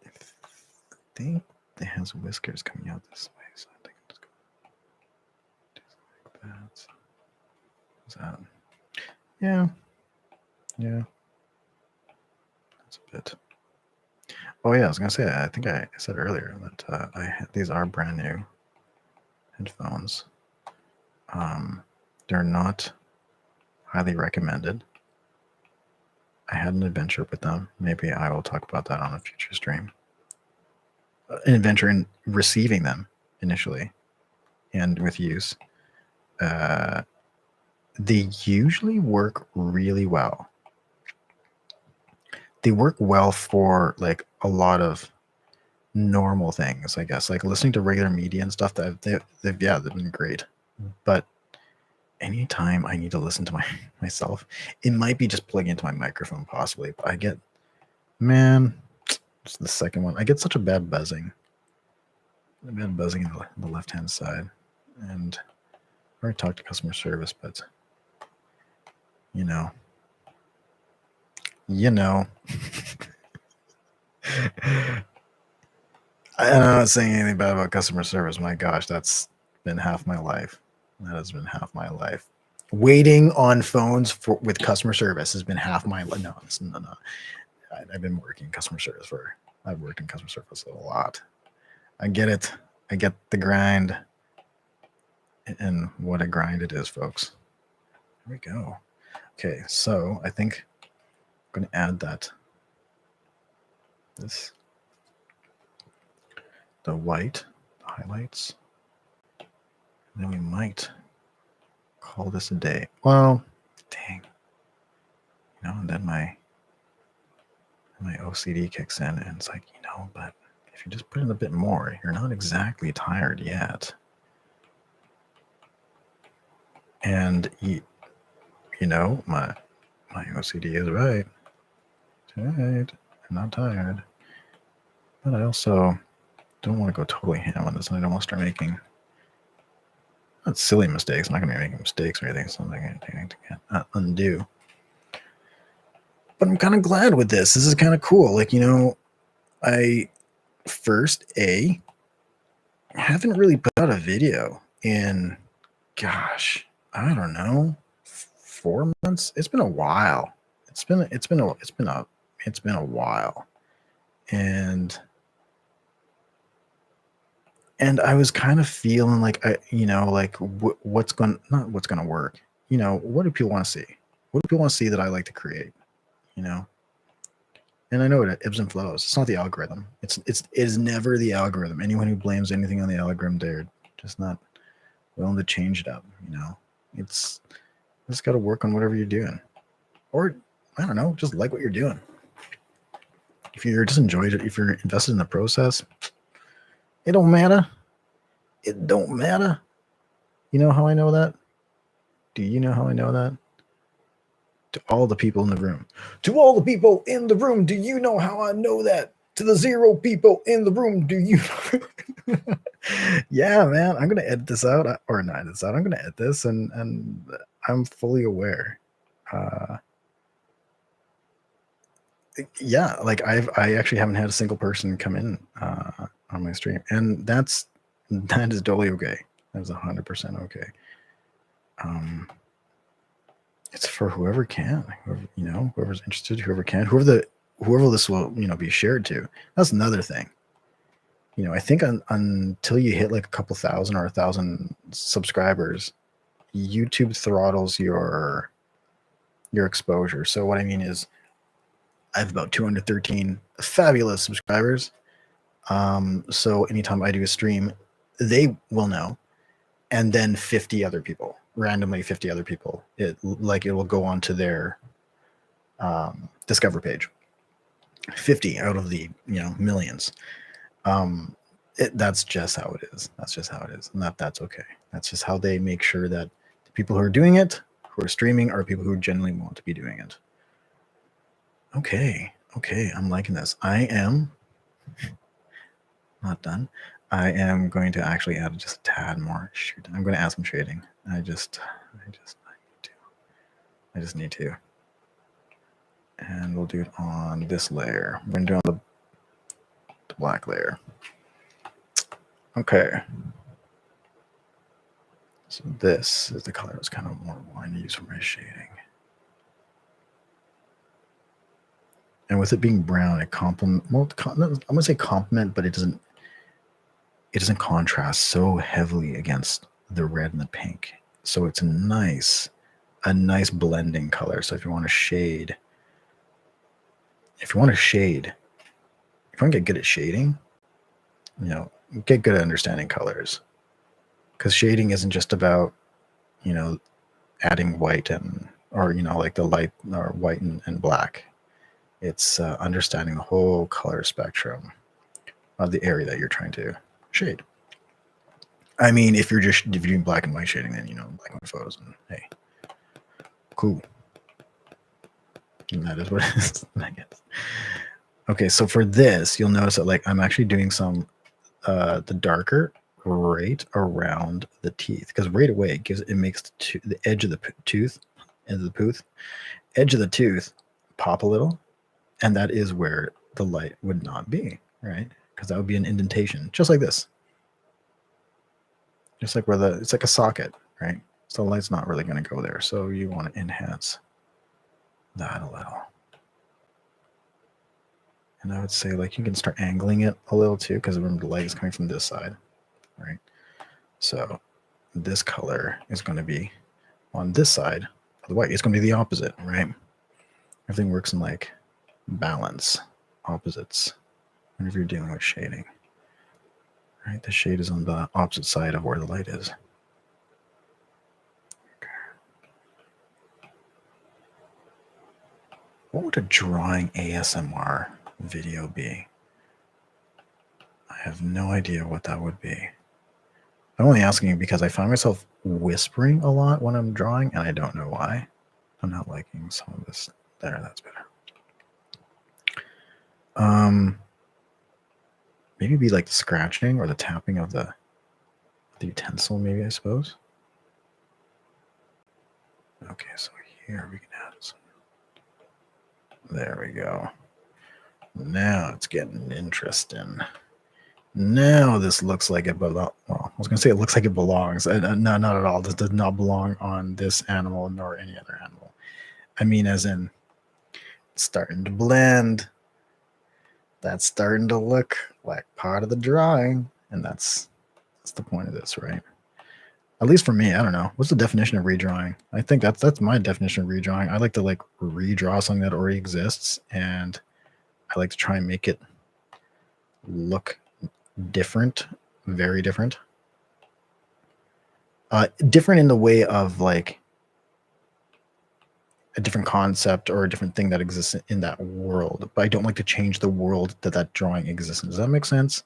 I think it has whiskers coming out this way, so I think I'm just going to do like that. What's that? Yeah. That's a bit. Oh yeah, I was gonna say, I think I said earlier that these are brand new headphones. They're not highly recommended. I had an adventure with them. Maybe I will talk about that on a future stream. An adventure in receiving them initially and with use. They usually work really well. They work well for like a lot of normal things, I guess, like listening to regular media and stuff. That they've been great. But anytime I need to listen to myself, it might be just plugging into my microphone possibly, but I get, man, it's the second one. I get such a bad buzzing. A bad buzzing in the left-hand side. And I already talked to customer service, but you know. I'm not saying anything bad about customer service. My gosh, that's been half my life. That has been half my life. Waiting on phones with customer service has been half my life. No. I've been working customer service I've worked in customer service a lot. I get it. I get the grind. And what a grind it is, folks. Here we go. Okay, so I think I'm going to add the white, the highlights. And then we might call this a day. Well, dang. You know, and then my OCD kicks in and it's like, but if you just put in a bit more, you're not exactly tired yet. And my OCD is right. I'm not tired. But I also don't want to go totally ham on this, and I don't want to start making silly mistakes. I'm not going to be making mistakes or anything, so I'm not going to undo. But I'm kind of glad with this. This is kind of cool. Like, I haven't really put out a video in, gosh, I don't know, 4 months. It's been a while. It's been a while. And I was kind of feeling like, what's going to work? What do people want to see? What do people want to see that I like to create? And I know it ebbs and flows. It's not the algorithm. It is never the algorithm. Anyone who blames anything on the algorithm, they're just not willing to change it up. It's just got to work on whatever you're doing, or I don't know, just like what you're doing. If you're just enjoyed it, if you're invested in the process, it don't matter. It don't matter. You know how I know that? Do you know how I know that? To all the people in the room. To all the people in the room, do you know how I know that? to the 0 people in the room, do you? Yeah, man, I'm gonna edit this out, or not edit this out. I'm gonna edit this, and I'm fully aware. Yeah, like I actually haven't had a single person come in on my stream, and that is totally okay. That is 100% okay. It's for whoever can, whoever's interested, whoever can, whoever this will, be shared to. That's another thing. I think until you hit like a couple thousand or 1,000 subscribers, YouTube throttles your exposure. So what I mean is, I have about 213 fabulous subscribers. So anytime I do a stream, they will know, and then 50 other people, randomly 50 other people. It will go on to their discover page. 50 out of the millions. That's just how it is. That's just how it is, and that's okay. That's just how they make sure that the people who are doing it, who are streaming, are people who genuinely want to be doing it. Okay, I'm liking this. I am not done. I am going to actually add just a tad more. Shoot, I'm going to add some shading. I just need to. And we'll do it on this layer. We're going to do it on the black layer. Okay. So this is the color that's kind of more wanting to use for my shading. And with it being brown, it complement. Well, I'm gonna say complement, but it doesn't contrast so heavily against the red and the pink. So it's a nice blending color. So if you want to shade, if you want to get good at shading, get good at understanding colors. Because shading isn't just about, adding white or like the light or white and black. It's understanding the whole color spectrum of the area that you're trying to shade. I mean, if you're doing black and white shading, then black and white photos, and hey, cool. And that is what it is, I guess. Okay, so for this, you'll notice that I'm actually doing some the darker right around the teeth, because right away it makes the edge of the tooth pop a little, and that is where the light would not be, right? Because that would be an indentation, just like this. Just like where it's like a socket, right? So the light's not really going to go there. So you want to enhance that a little. And I would say you can start angling it a little too, because remember the light is coming from this side, right? So this color is going to be on this side of the white. It's going to be the opposite, right? Everything works in balance, opposites, whenever you're dealing with shading. Right, the shade is on the opposite side of where the light is. Okay. What would a drawing ASMR video be? I have no idea what that would be. I'm only asking you because I find myself whispering a lot when I'm drawing, and I don't know why. I'm not liking some of this. There, that's better. Maybe be like the scratching or the tapping of the utensil, maybe, I suppose. Okay, so here we can add some. There we go. Now it's getting interesting. Now this looks like it belongs. Well, I was going to say it looks like it belongs. No, not at all. This does not belong on this animal nor any other animal. I mean, as in, it's starting to blend. That's starting to look like part of the drawing, and that's the point of this, right? At least for me, I don't know. What's the definition of redrawing? I think that's my definition of redrawing. I like to redraw something that already exists, and I like to try and make it look different, very different. Different in the way of a different concept or a different thing that exists in that world, but I don't like to change the world that drawing exists in. Does that make sense?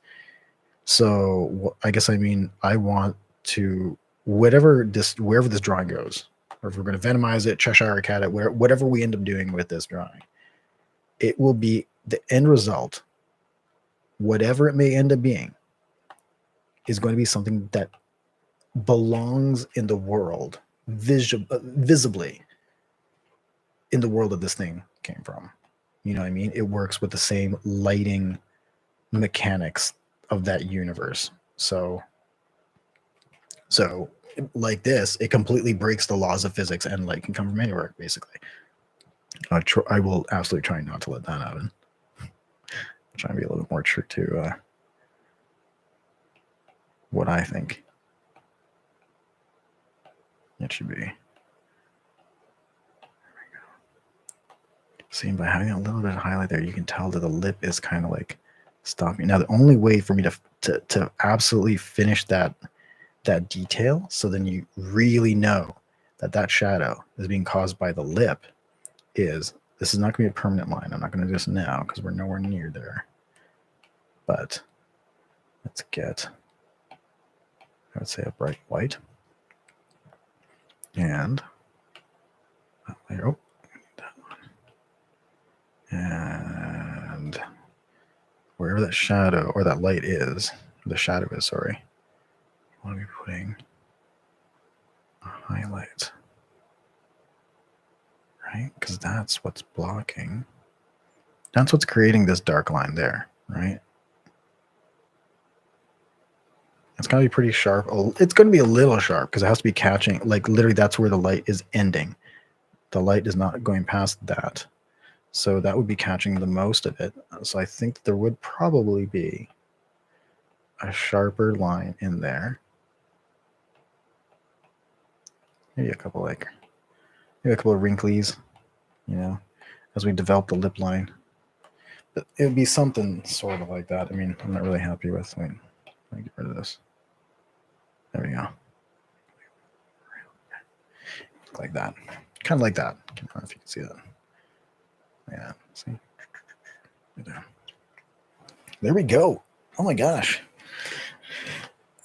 So I guess I want to, wherever this drawing goes, or if we're going to Venomize it, Cheshire Cat it, whatever we end up doing with this drawing, it will be the end result whatever it may end up being, is going to be something that belongs in the world, visibly in the world that this thing came from. You know what I mean? It works with the same lighting mechanics of that universe. So like this, it completely breaks the laws of physics, and light can come from anywhere, basically. I will absolutely try not to let that happen. I'm trying to be a little bit more true to what I think it should be. There we go. See, by having a little bit of highlight there, you can tell that the lip is kind of like stopping. Now, the only way for me to absolutely finish that detail, so then you really know that shadow is being caused by the lip, is this is not going to be a permanent line. I'm not going to do this now because we're nowhere near there. But let's get, I would say, a bright white. And oh, that one. And wherever that shadow or that light is, the shadow is, sorry, I want to be putting a highlight, right? Because that's what's blocking. That's what's creating this dark line there, right? It's going to be pretty sharp. It's going to be a little sharp because it has to be catching. Like literally, that's where the light is ending. The light is not going past that. So that would be catching the most of it. So I think there would probably be a sharper line in there. Maybe a couple of wrinklies, you know, as we develop the lip line. But it would be something sort of like that. I mean, I'm not really happy with. Let me get rid of this. There we go. Like that. Kind of like that. I don't know if you can see that. Yeah, see? There we go. Oh my gosh.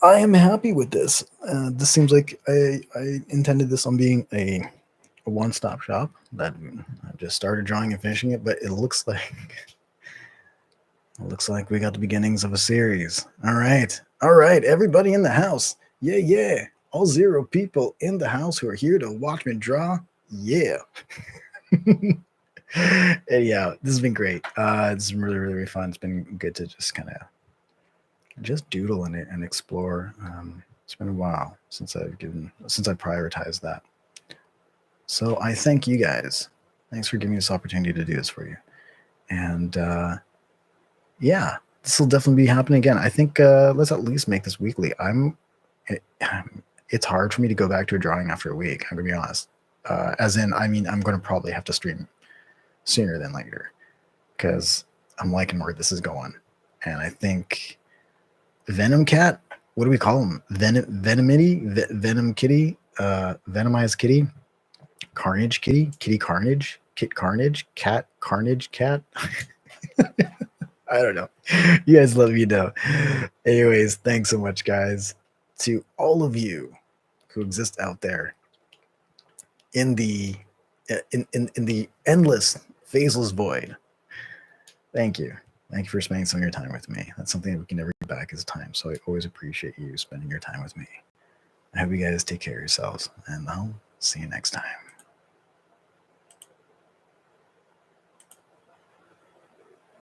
I am happy with this. This seems like I intended this on being a one-stop shop. That I just started drawing and finishing it, but it looks like we got the beginnings of a series. All right, everybody in the house. Yeah. All 0 people in the house who are here to watch me draw. Yeah. Anyhow, this has been great. It's been really, really fun. It's been good to just kind of just doodle in it and explore. It's been a while since I prioritized that. So I thank you guys. Thanks for giving me this opportunity to do this for you. And yeah, this will definitely be happening again. I think let's at least make this weekly. It's hard for me to go back to a drawing after a week. I'm gonna be honest. As in, I mean, I'm gonna probably have to stream sooner than later because I'm liking where this is going. And I think Venom Cat, what do we call him? Venom Kitty, Venomized Kitty, Carnage Kitty, Kitty Carnage, Kit Carnage, Cat Carnage Cat. I don't know. You guys let me know. Anyways, thanks so much, guys. To all of you who exist out there in the endless, phaseless void. Thank you. Thank you for spending some of your time with me. That's something that we can never get back is time. So I always appreciate you spending your time with me. I hope you guys take care of yourselves, and I'll see you next time.